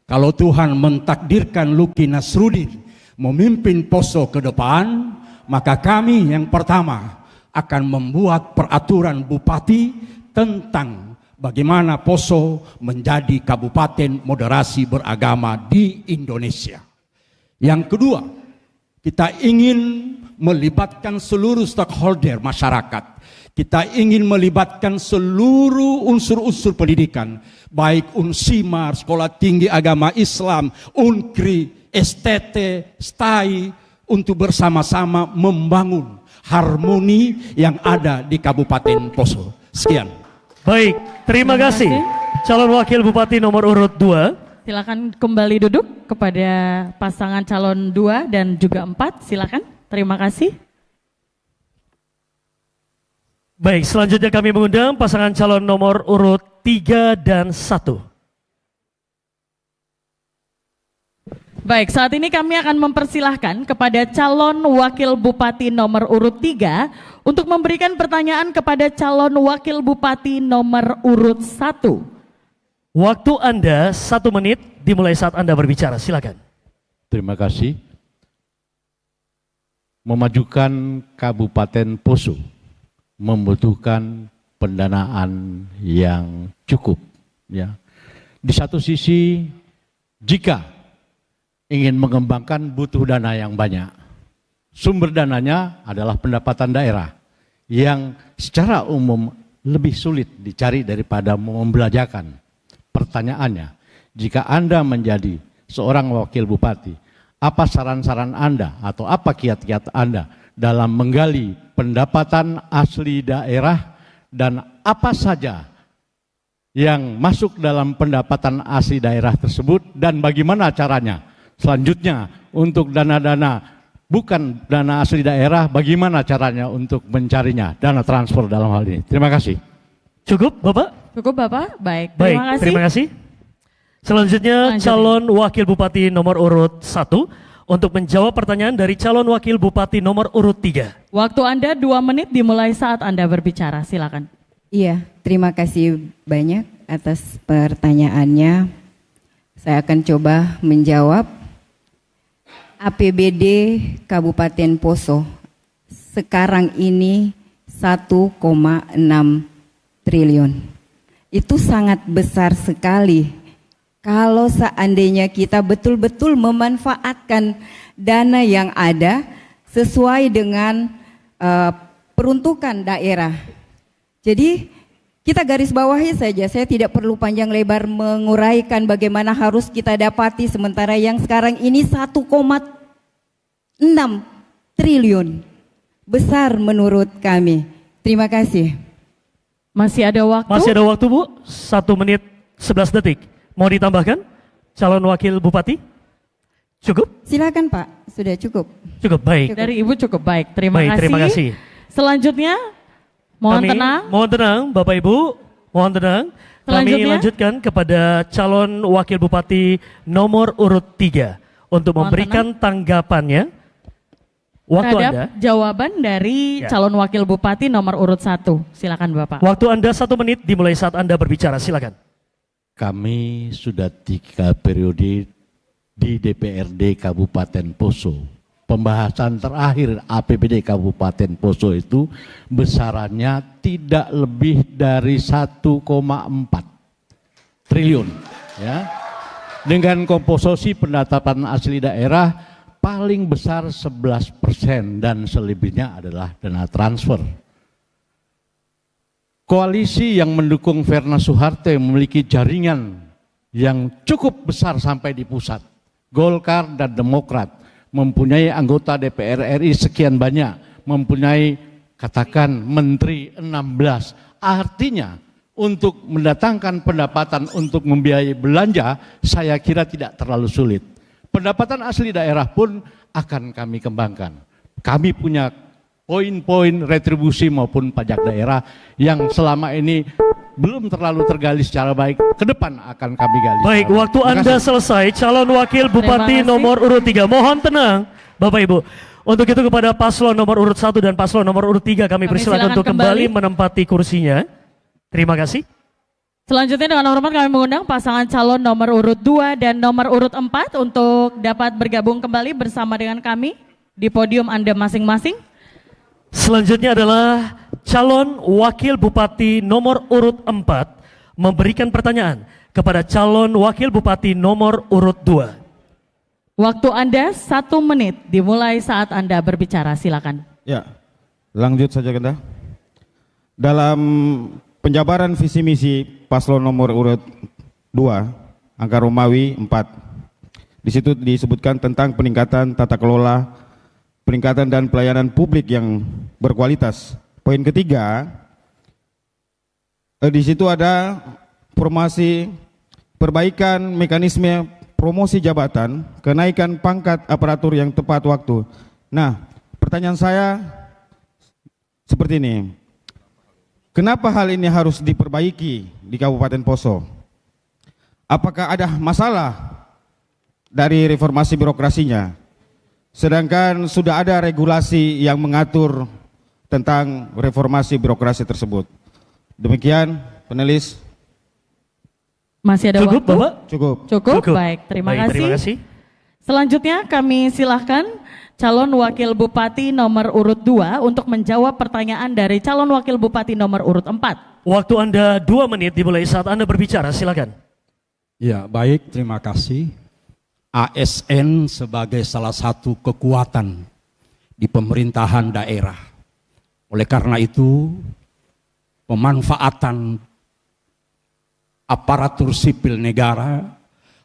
kalau Tuhan mentakdirkan Luki Nasruddin memimpin Poso ke depan, maka kami yang pertama akan membuat peraturan bupati tentang bagaimana Poso menjadi kabupaten moderasi beragama di Indonesia. Yang kedua, kita ingin melibatkan seluruh stakeholder masyarakat. Kita ingin melibatkan seluruh unsur-unsur pendidikan, baik Unsimar, Sekolah Tinggi Agama Islam, Unkri, STT, STAI, untuk bersama-sama membangun harmoni yang ada di Kabupaten Poso. Sekian. Baik, terima kasih. Calon Wakil Bupati nomor urut 2. Silakan kembali duduk kepada pasangan calon 2 dan juga 4. Silakan. Terima kasih. Baik, selanjutnya kami mengundang pasangan calon nomor urut 3 dan 1. Baik, saat ini kami akan mempersilahkan kepada calon Wakil Bupati nomor urut 3 untuk memberikan pertanyaan kepada calon Wakil Bupati nomor urut 1. Waktu Anda 1 menit dimulai saat Anda berbicara, silakan. Terima kasih. Memajukan Kabupaten Poso membutuhkan pendanaan yang cukup. Ya. Di satu sisi, jika ingin mengembangkan butuh dana yang banyak. Sumber dananya adalah pendapatan daerah yang secara umum lebih sulit dicari daripada membelajarkan. Pertanyaannya, jika Anda menjadi seorang wakil bupati, apa saran-saran Anda atau apa kiat-kiat Anda dalam menggali pendapatan asli daerah dan apa saja yang masuk dalam pendapatan asli daerah tersebut dan bagaimana caranya selanjutnya untuk dana-dana bukan dana asli daerah, bagaimana caranya untuk mencarinya, dana transfer dalam hal ini. Terima kasih. Cukup Bapak? Cukup Bapak, baik. Terima kasih. Selanjutnya calon Wakil Bupati nomor urut 1 untuk menjawab pertanyaan dari calon Wakil Bupati nomor urut 3. Waktu Anda 2 menit dimulai saat Anda berbicara, silakan. Iya, terima kasih banyak atas pertanyaannya. Saya akan coba menjawab. APBD Kabupaten Poso sekarang ini 1,6 triliun. Itu sangat besar sekali. Kalau seandainya kita betul-betul memanfaatkan dana yang ada sesuai dengan peruntukan daerah. Jadi kita garis bawahi saja, saya tidak perlu panjang lebar menguraikan bagaimana harus kita dapati sementara yang sekarang ini 1,6 triliun. Besar menurut kami. Terima kasih. Masih ada waktu? Masih ada waktu Bu, 1 menit 11 detik. Mau ditambahkan calon Wakil Bupati? Cukup? Silakan Pak, sudah cukup. Cukup, baik. Dari Ibu cukup baik, terima Baik, kasih. terima kasih. Selanjutnya, mohon tenang. Mohon tenang Bapak Ibu, mohon tenang. Kami Selanjutnya? lanjutkan kepada calon Wakil Bupati nomor urut 3 untuk memberikan tanggapannya. Waktu terhadap Anda. jawaban dari Ya. calon wakil bupati nomor urut 1. Silakan Bapak. Waktu Anda 1 menit dimulai saat Anda berbicara, silakan. Kami sudah 3 periode di DPRD Kabupaten Poso. Pembahasan terakhir APBD Kabupaten Poso itu besarannya tidak lebih dari 1,4 triliun. Ya. Dengan komposisi pendapatan asli daerah paling besar 11% dan selebihnya adalah dana transfer. Koalisi yang mendukung Verna Soeharto memiliki jaringan yang cukup besar sampai di pusat. Golkar dan Demokrat mempunyai anggota DPR RI sekian banyak, mempunyai katakan menteri 16. Artinya untuk mendatangkan pendapatan untuk membiayai belanja saya kira tidak terlalu sulit. Pendapatan asli daerah pun akan kami kembangkan. Kami punya poin-poin retribusi maupun pajak daerah yang selama ini belum terlalu tergali secara baik. Ke depan akan kami gali. Baik, waktu Anda selesai. Calon wakil bupati nomor urut 3. Mohon tenang, Bapak Ibu. Untuk itu kepada paslon nomor urut 1 dan paslon nomor urut 3 kami persilakan untuk kembali menempati kursinya. Terima kasih. Selanjutnya dengan hormat kami mengundang pasangan calon nomor urut 2 dan nomor urut 4 untuk dapat bergabung kembali bersama dengan kami di podium Anda masing-masing. Selanjutnya adalah calon wakil bupati nomor urut 4 memberikan pertanyaan kepada calon wakil bupati nomor urut 2. Waktu Anda 1 menit dimulai saat Anda berbicara, silakan. Ya, lanjut saja Kanda. Dalam penjabaran visi misi paslon nomor urut 2, angka Romawi 4. Di situ disebutkan tentang peningkatan tata kelola, peningkatan dan pelayanan publik yang berkualitas. Poin ketiga, di situ ada formasi perbaikan mekanisme promosi jabatan, kenaikan pangkat aparatur yang tepat waktu. Nah, pertanyaan saya seperti ini. Kenapa hal ini harus diperbaiki di Kabupaten Poso? Apakah ada masalah dari reformasi birokrasinya? Sedangkan sudah ada regulasi yang mengatur tentang reformasi birokrasi tersebut. Demikian, panelis. Masih ada Cukup, waktu? Bapak? Cukup. Baik, terima kasih. Selanjutnya kami silahkan calon wakil bupati nomor urut 2 untuk menjawab pertanyaan dari calon wakil bupati nomor urut 4. Waktu Anda 2 menit dimulai saat Anda berbicara, silakan. Ya, baik, terima kasih. ASN sebagai salah satu kekuatan di pemerintahan daerah. Oleh karena itu, pemanfaatan aparatur sipil negara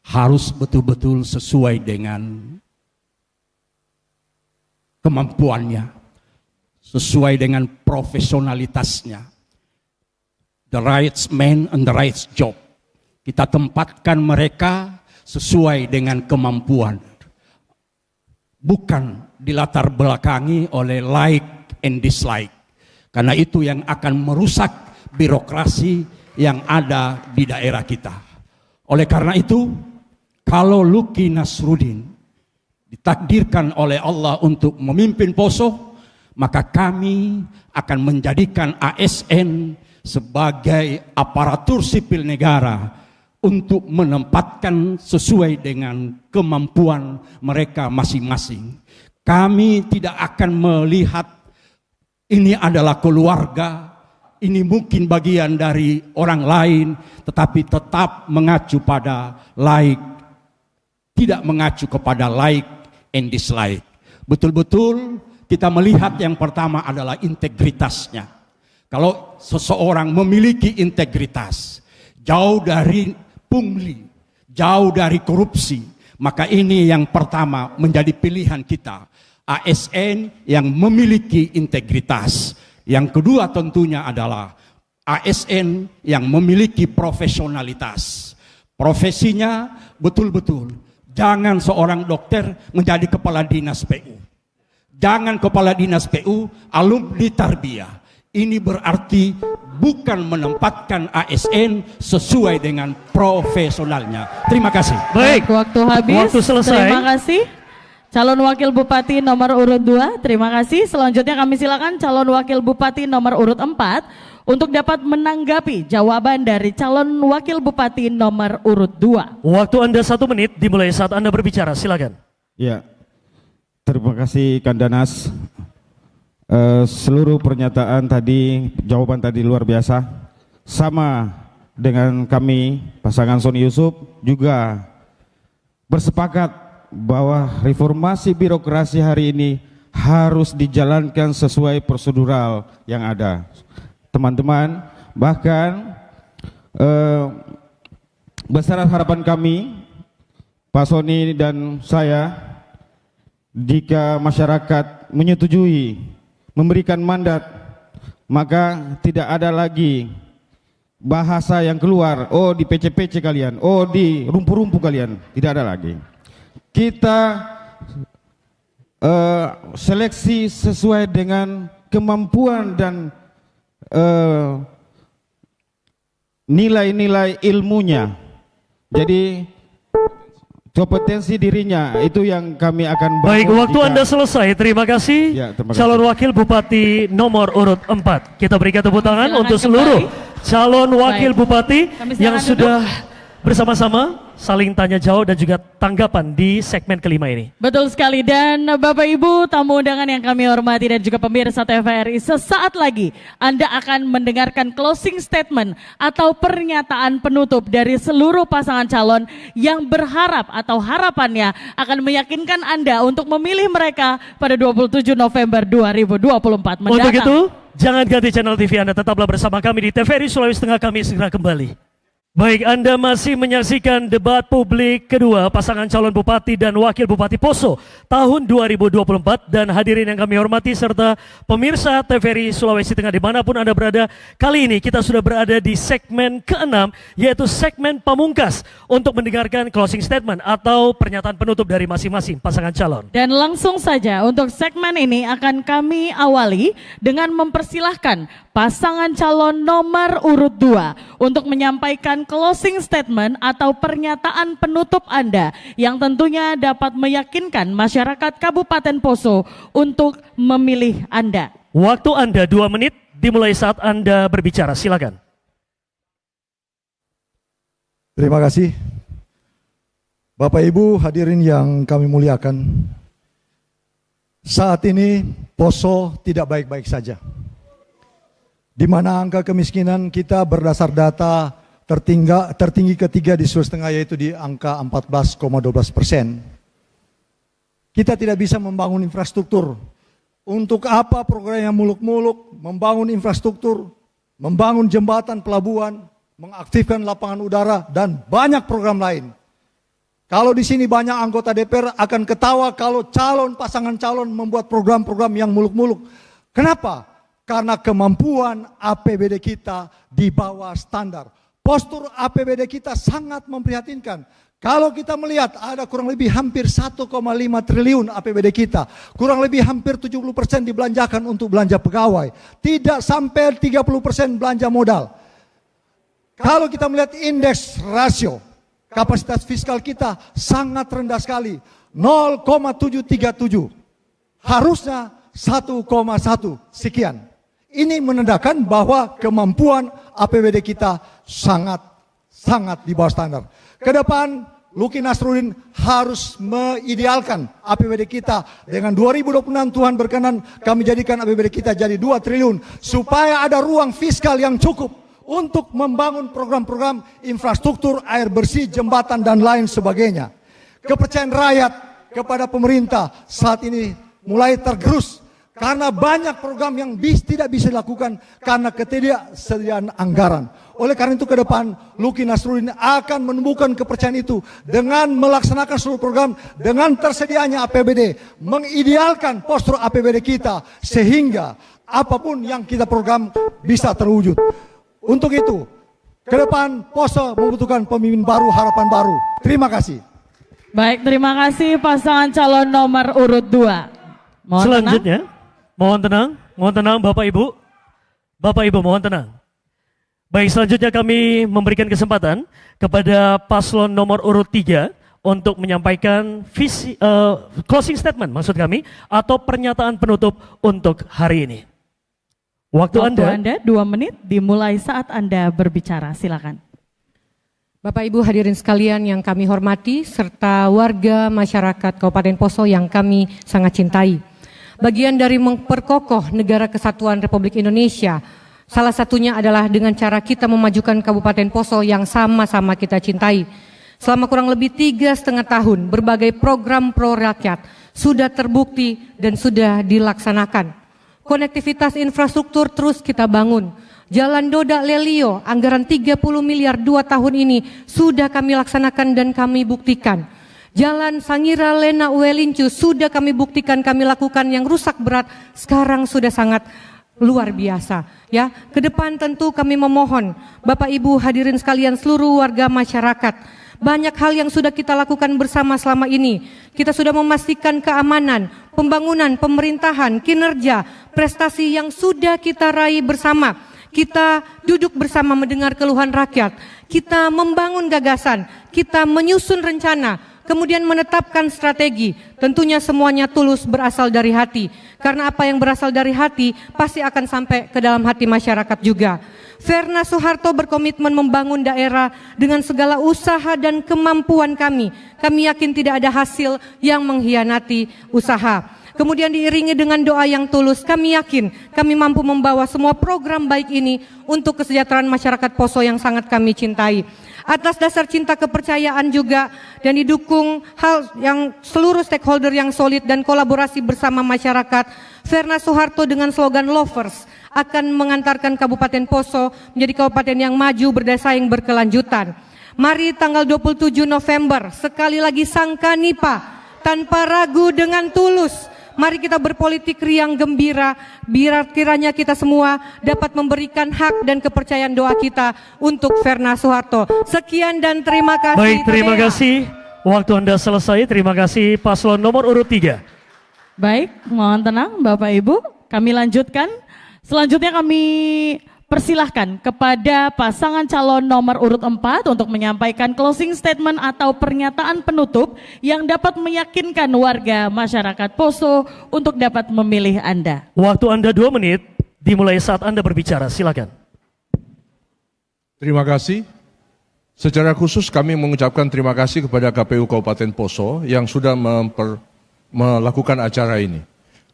harus betul-betul sesuai dengan kemampuannya, sesuai dengan profesionalitasnya. The right man and the right job. Kita tempatkan mereka sesuai dengan kemampuan. Bukan dilatar belakangi oleh like and dislike. Karena itu yang akan merusak birokrasi yang ada di daerah kita. Oleh karena itu, kalau Luki Nasruddin ditakdirkan oleh Allah untuk memimpin Poso, maka kami akan menjadikan ASN sebagai aparatur sipil negara untuk menempatkan sesuai dengan kemampuan mereka masing-masing. Kami tidak akan melihat ini adalah keluarga, ini mungkin bagian dari orang lain, tetapi tetap mengacu pada like, tidak mengacu kepada like and dislike. Betul-betul kita melihat yang pertama adalah integritasnya. Kalau seseorang memiliki integritas, jauh dari pungli, jauh dari korupsi, maka ini yang pertama menjadi pilihan kita. ASN yang memiliki integritas. Yang kedua tentunya adalah ASN yang memiliki profesionalitas. Profesinya betul-betul. Jangan seorang dokter menjadi kepala dinas PU. Jangan kepala dinas PU alumni tarbiyah. Ini berarti bukan menempatkan ASN sesuai dengan profesionalnya. Terima kasih. Baik, waktu habis. Waktu selesai. Terima kasih. calon wakil bupati nomor urut 2. Terima kasih. Selanjutnya kami silakan calon wakil bupati nomor urut 4 untuk dapat menanggapi jawaban dari calon wakil bupati nomor urut 2. Waktu Anda 1 menit dimulai saat Anda berbicara, silakan. Ya, terima kasih Kandanas. Seluruh pernyataan tadi, jawaban tadi luar biasa. Sama dengan kami, pasangan Sony Yusuf juga bersepakat bahwa reformasi birokrasi hari ini harus dijalankan sesuai prosedural yang ada. Teman-teman, bahkan besar harapan kami, Pak Sony dan saya, jika masyarakat menyetujui memberikan mandat, maka tidak ada lagi bahasa yang keluar, oh di PC-PC kalian, oh di rumpu-rumpu kalian, tidak ada lagi. Kita seleksi sesuai dengan kemampuan dan nilai-nilai ilmunya. Jadi kompetensi dirinya itu yang kami akan bangun. Baik, waktu Anda selesai. Terima kasih. Ya, terima kasih. Calon Wakil Bupati nomor urut 4. Kita berikan tepuk tangan Silakan untuk kembali. seluruh calon Wakil Baik. Bupati Kami silakan yang duduk. sudah bersama-sama saling tanya jawab dan juga tanggapan di segmen kelima ini. Betul sekali, dan Bapak Ibu tamu undangan yang kami hormati dan juga pemirsa TVRI, sesaat lagi Anda akan mendengarkan closing statement atau pernyataan penutup dari seluruh pasangan calon yang berharap atau harapannya akan meyakinkan Anda untuk memilih mereka pada 27 November 2024 mendatang. Untuk itu, jangan ganti channel TV Anda, tetaplah bersama kami di TVRI Sulawesi Tengah, kami segera kembali. Baik, Anda masih menyaksikan debat publik kedua pasangan calon bupati dan wakil bupati Poso tahun 2024, dan hadirin yang kami hormati serta pemirsa TVRI Sulawesi Tengah dimanapun Anda berada. Kali ini kita sudah berada di segmen ke-6, yaitu segmen pamungkas untuk mendengarkan closing statement atau pernyataan penutup dari masing-masing pasangan calon. Dan langsung saja untuk segmen ini akan kami awali dengan mempersilahkan pasangan calon nomor urut 2 untuk menyampaikan closing statement atau pernyataan penutup Anda yang tentunya dapat meyakinkan masyarakat Kabupaten Poso untuk memilih Anda. Waktu Anda 2 menit dimulai saat Anda berbicara, silakan. Terima kasih. Bapak Ibu hadirin yang kami muliakan. Saat ini Poso tidak baik-baik saja. Di mana angka kemiskinan kita berdasar data tertinggi ketiga di Sulawesi Tengah, yaitu di angka 14,12%. Kita tidak bisa membangun infrastruktur. Untuk apa program yang muluk-muluk, membangun infrastruktur, membangun jembatan pelabuhan, mengaktifkan lapangan udara, dan banyak program lain. Kalau di sini banyak anggota DPR akan ketawa kalau pasangan calon membuat program-program yang muluk-muluk. Kenapa? Karena kemampuan APBD kita di bawah standar. Postur APBD kita sangat memprihatinkan. Kalau kita melihat ada kurang lebih hampir 1,5 triliun APBD kita. Kurang lebih hampir 70% dibelanjakan untuk belanja pegawai. Tidak sampai 30% belanja modal. Kalau kita melihat indeks rasio, kapasitas fiskal kita sangat rendah sekali. 0,737. Harusnya 1,1 sekian. Ini menandakan bahwa kemampuan APBD kita sangat di bawah standar. Ke depan, Luki Nasruddin harus mengidealkan APBD kita. Dengan 2026 Tuhan berkenan kami jadikan APBD kita jadi 2 triliun. Supaya ada ruang fiskal yang cukup untuk membangun program-program infrastruktur, air bersih, jembatan, dan lain sebagainya. Kepercayaan rakyat kepada pemerintah saat ini mulai tergerus. Karena banyak program yang tidak bisa dilakukan karena ketidaksediaan anggaran. Oleh karena itu ke depan Luki Nasruddin akan menumbuhkan kepercayaan itu dengan melaksanakan seluruh program, dengan tersedianya APBD, mengidealkan postur APBD kita sehingga apapun yang kita program bisa terwujud. Untuk itu ke depan Poso membutuhkan pemimpin baru, harapan baru. Terima kasih. Baik, terima kasih pasangan calon nomor urut 2. Selanjutnya, mohon tenang Bapak Ibu. Bapak Ibu mohon tenang. Baik, selanjutnya kami memberikan kesempatan kepada paslon nomor urut 3 untuk menyampaikan closing statement maksud kami atau pernyataan penutup untuk hari ini. Waktu Anda 2 menit dimulai saat Anda berbicara. Silakan. Bapak Ibu hadirin sekalian yang kami hormati serta warga masyarakat Kabupaten Poso yang kami sangat cintai. Bagian dari memperkokoh negara kesatuan Republik Indonesia, salah satunya adalah dengan cara kita memajukan Kabupaten Poso yang sama-sama kita cintai. Selama kurang lebih 3,5 tahun, berbagai program pro rakyat sudah terbukti dan sudah dilaksanakan. Konektivitas infrastruktur terus kita bangun. Jalan Dodak Lelio, anggaran 30 miliar 2 tahun ini sudah kami laksanakan dan kami buktikan. Jalan Sangira Lena Uelincu sudah kami buktikan, kami lakukan yang rusak berat, sekarang sudah sangat luar biasa. Ya, ke depan tentu kami memohon Bapak Ibu hadirin sekalian seluruh warga masyarakat, banyak hal yang sudah kita lakukan bersama selama ini. Kita sudah memastikan keamanan, pembangunan, pemerintahan, kinerja, prestasi yang sudah kita raih bersama. Kita duduk bersama mendengar keluhan rakyat, kita membangun gagasan, kita menyusun rencana, kemudian menetapkan strategi. Tentunya semuanya tulus berasal dari hati. Karena apa yang berasal dari hati pasti akan sampai ke dalam hati masyarakat juga. Verna Soeharto berkomitmen membangun daerah dengan segala usaha dan kemampuan kami. Kami yakin tidak ada hasil yang mengkhianati usaha. Kemudian diiringi dengan doa yang tulus, kami yakin kami mampu membawa semua program baik ini untuk kesejahteraan masyarakat Poso yang sangat kami cintai. Atas dasar cinta kepercayaan juga dan didukung hal yang seluruh stakeholder yang solid dan kolaborasi bersama masyarakat, Verna Soeharto dengan slogan Lovers akan mengantarkan Kabupaten Poso menjadi kabupaten yang maju, bersaing, berkelanjutan. Mari tanggal 27 November, sekali lagi Sangkanipa, tanpa ragu dengan tulus. Mari kita berpolitik riang gembira, biar kiranya kita semua dapat memberikan hak dan kepercayaan doa kita untuk Verna Soeharto. Sekian dan terima kasih. Baik, terima kasih. Waktu Anda selesai. Terima kasih paslon nomor urut 3. Baik, mohon tenang Bapak Ibu. Kami lanjutkan. Selanjutnya kami persilahkan kepada pasangan calon nomor urut 4 untuk menyampaikan closing statement atau pernyataan penutup yang dapat meyakinkan warga masyarakat Poso untuk dapat memilih Anda. Waktu Anda 2 menit dimulai saat Anda berbicara. Silakan. Terima kasih. Secara khusus kami mengucapkan terima kasih kepada KPU Kabupaten Poso yang sudah melakukan acara ini.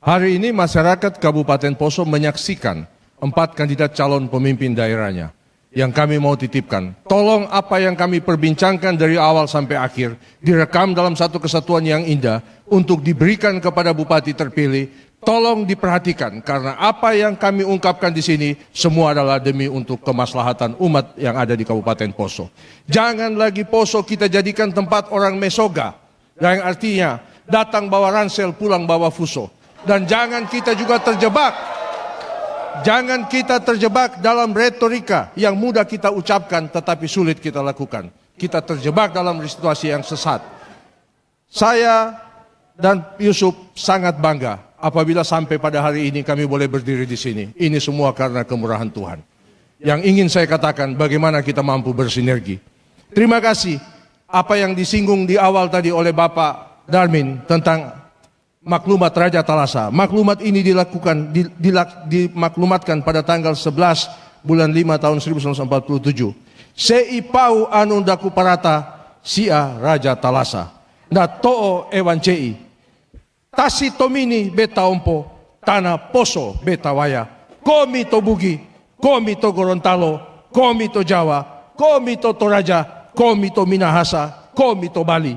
Hari ini masyarakat Kabupaten Poso menyaksikan 4 kandidat calon pemimpin daerahnya yang kami mau titipkan. Tolong apa yang kami perbincangkan dari awal sampai akhir direkam dalam satu kesatuan yang indah untuk diberikan kepada bupati terpilih. Tolong diperhatikan karena apa yang kami ungkapkan di sini semua adalah demi untuk kemaslahatan umat yang ada di Kabupaten Poso. Jangan lagi Poso kita jadikan tempat orang mesoga, yang artinya datang bawa ransel, pulang bawa fuso. Dan jangan kita juga Jangan kita terjebak dalam retorika yang mudah kita ucapkan tetapi sulit kita lakukan. Kita terjebak dalam situasi yang sesat. Saya dan Yusuf sangat bangga apabila sampai pada hari ini kami boleh berdiri di sini. Ini semua karena kemurahan Tuhan. Yang ingin saya katakan bagaimana kita mampu bersinergi. Terima kasih apa yang disinggung di awal tadi oleh Bapak Darmin tentang maklumat Raja Talasa. Maklumat ini dimaklumatkan pada tanggal 11 bulan 5 tahun 1947. Seipau anu daku parata sia Raja Talasa. Na to'o ewan cei. Tasi tomini beta ompo, tanah Poso beta waya. Komi to Bugi, komi to Gorontalo, komi to Jawa, komi to Toraja, komi to Minahasa, komi to Bali.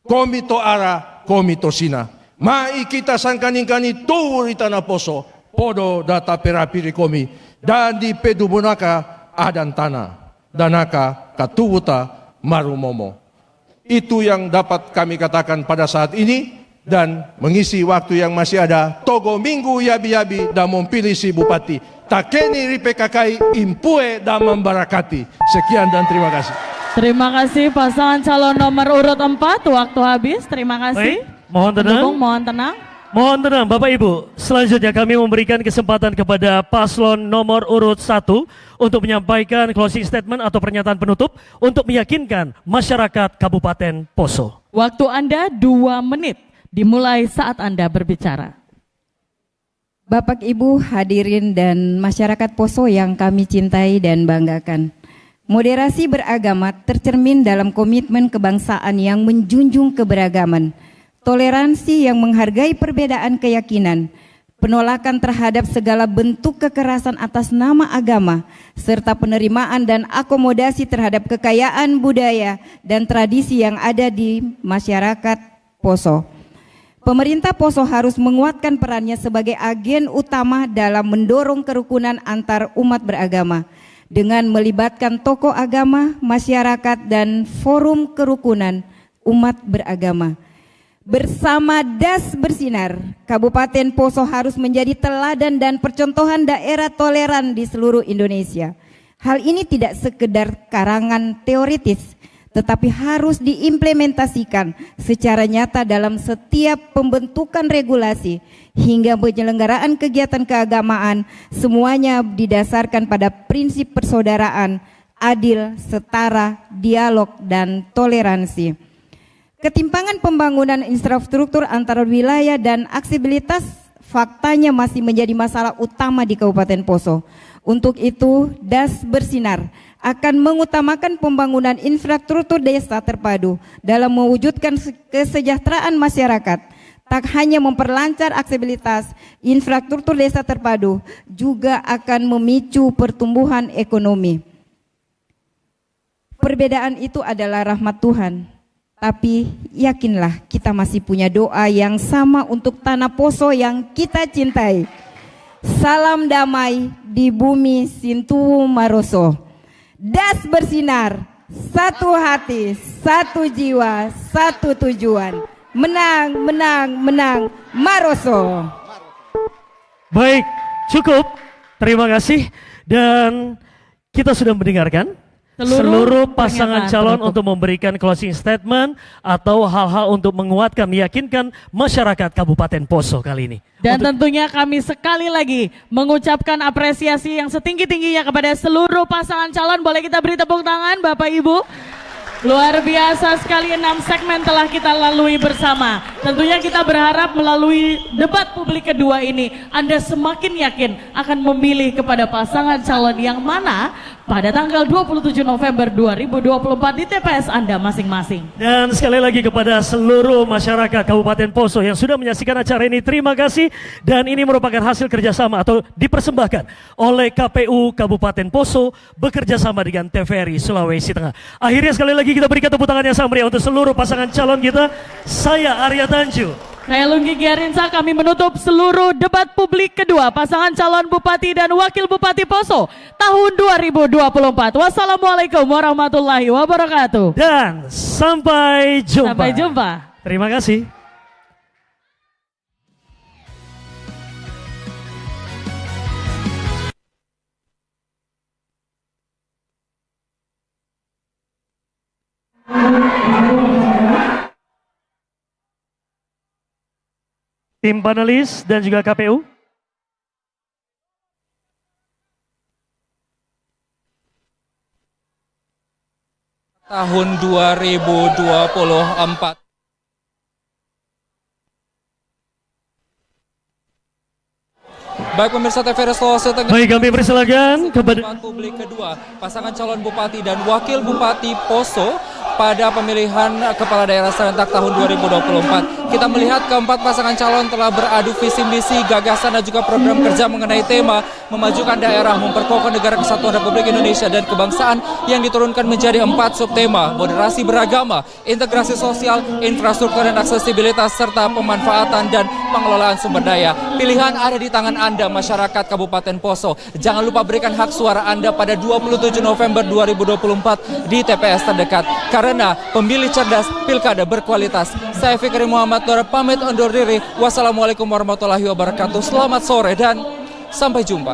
Komi to Ara, komi to Sina. Mai kita sangkani-kani turi tanah Poso, podo data perapiri komi, dan di pedubunaka adan tanah, danaka katuwuta marumomo. Itu yang dapat kami katakan pada saat ini, dan mengisi waktu yang masih ada, togo minggu yabi-yabi dan mempilih si bupati, takeni ripekakai impue dan membarakati. Sekian dan terima kasih. Terima kasih pasangan calon nomor urut 4, waktu habis, terima kasih. Baik. Mohon tenang. Pendukung, mohon tenang. Mohon tenang Bapak Ibu, selanjutnya kami memberikan kesempatan kepada paslon nomor urut 1 untuk menyampaikan closing statement atau pernyataan penutup untuk meyakinkan masyarakat Kabupaten Poso. Waktu Anda 2 menit, dimulai saat Anda berbicara. Bapak Ibu hadirin dan masyarakat Poso yang kami cintai dan banggakan. Moderasi beragama tercermin dalam komitmen kebangsaan yang menjunjung keberagaman, toleransi yang menghargai perbedaan keyakinan, penolakan terhadap segala bentuk kekerasan atas nama agama, serta penerimaan dan akomodasi terhadap kekayaan budaya dan tradisi yang ada di masyarakat Poso. Pemerintah Poso harus menguatkan perannya sebagai agen utama dalam mendorong kerukunan antar umat beragama dengan melibatkan tokoh agama, masyarakat, dan forum kerukunan umat beragama. Bersama Das Bersinar, Kabupaten Poso harus menjadi teladan dan percontohan daerah toleran di seluruh Indonesia. Hal ini tidak sekedar karangan teoritis, tetapi harus diimplementasikan secara nyata dalam setiap pembentukan regulasi hingga penyelenggaraan kegiatan keagamaan, semuanya didasarkan pada prinsip persaudaraan, adil, setara, dialog, dan toleransi. Ketimpangan pembangunan infrastruktur antara wilayah dan aksesibilitas faktanya masih menjadi masalah utama di Kabupaten Poso. Untuk itu, Das Bersinar akan mengutamakan pembangunan infrastruktur desa terpadu dalam mewujudkan kesejahteraan masyarakat. Tak hanya memperlancar aksesibilitas, infrastruktur desa terpadu juga akan memicu pertumbuhan ekonomi. Perbedaan itu adalah rahmat Tuhan. Tapi yakinlah kita masih punya doa yang sama untuk tanah Poso yang kita cintai. Salam damai di bumi Sintu Maroso. Das Bersinar, satu hati, satu jiwa, satu tujuan. Menang, menang, menang, Maroso. Baik, cukup. Terima kasih. Dan kita sudah mendengarkan seluruh pasangan calon untuk memberikan closing statement atau hal-hal untuk menguatkan, meyakinkan masyarakat Kabupaten Poso kali ini. Dan tentunya kami sekali lagi mengucapkan apresiasi yang setinggi-tingginya kepada seluruh pasangan calon. Boleh kita beri tepuk tangan Bapak Ibu? Luar biasa sekali, 6 segmen telah kita lalui bersama. Tentunya kita berharap melalui debat publik kedua ini Anda semakin yakin akan memilih kepada pasangan calon yang mana pada tanggal 27 November 2024 di TPS Anda masing-masing. Dan sekali lagi kepada seluruh masyarakat Kabupaten Poso yang sudah menyaksikan acara ini, terima kasih. Dan ini merupakan hasil kerjasama atau dipersembahkan oleh KPU Kabupaten Poso bekerja sama dengan TVRI Sulawesi Tengah. Akhirnya sekali lagi kita berikan tepuk tangan yang sama meriah untuk seluruh pasangan calon kita. Saya Arya Tanju. Saya Lunggi Giarinsa, kami menutup seluruh debat publik kedua pasangan calon Bupati dan Wakil Bupati Poso tahun 2024. Wassalamualaikum warahmatullahi wabarakatuh. Dan sampai jumpa. Sampai jumpa. Terima kasih. Tim panelis dan juga KPU. Tahun 2024. Baik pemirsa TVRI Sulawesi Tengah. Baik, kami persilakan kepada publik kedua pasangan calon bupati dan wakil bupati Poso pada pemilihan kepala daerah serentak tahun 2024. Kita melihat keempat pasangan calon telah beradu visi misi, gagasan dan juga program kerja mengenai tema memajukan daerah, memperkokoh negara kesatuan Republik Indonesia dan kebangsaan yang diturunkan menjadi 4 subtema: moderasi beragama, integrasi sosial, infrastruktur dan aksesibilitas, serta pemanfaatan dan pengelolaan sumber daya. Pilihan ada di tangan Anda, masyarakat Kabupaten Poso. Jangan lupa berikan hak suara Anda pada 27 November 2024 di TPS terdekat. Karena pemilih cerdas, pilkada berkualitas. Saya Fikri Muhammad Nur pamit undur diri. Wassalamualaikum warahmatullahi wabarakatuh. Selamat sore dan sampai jumpa.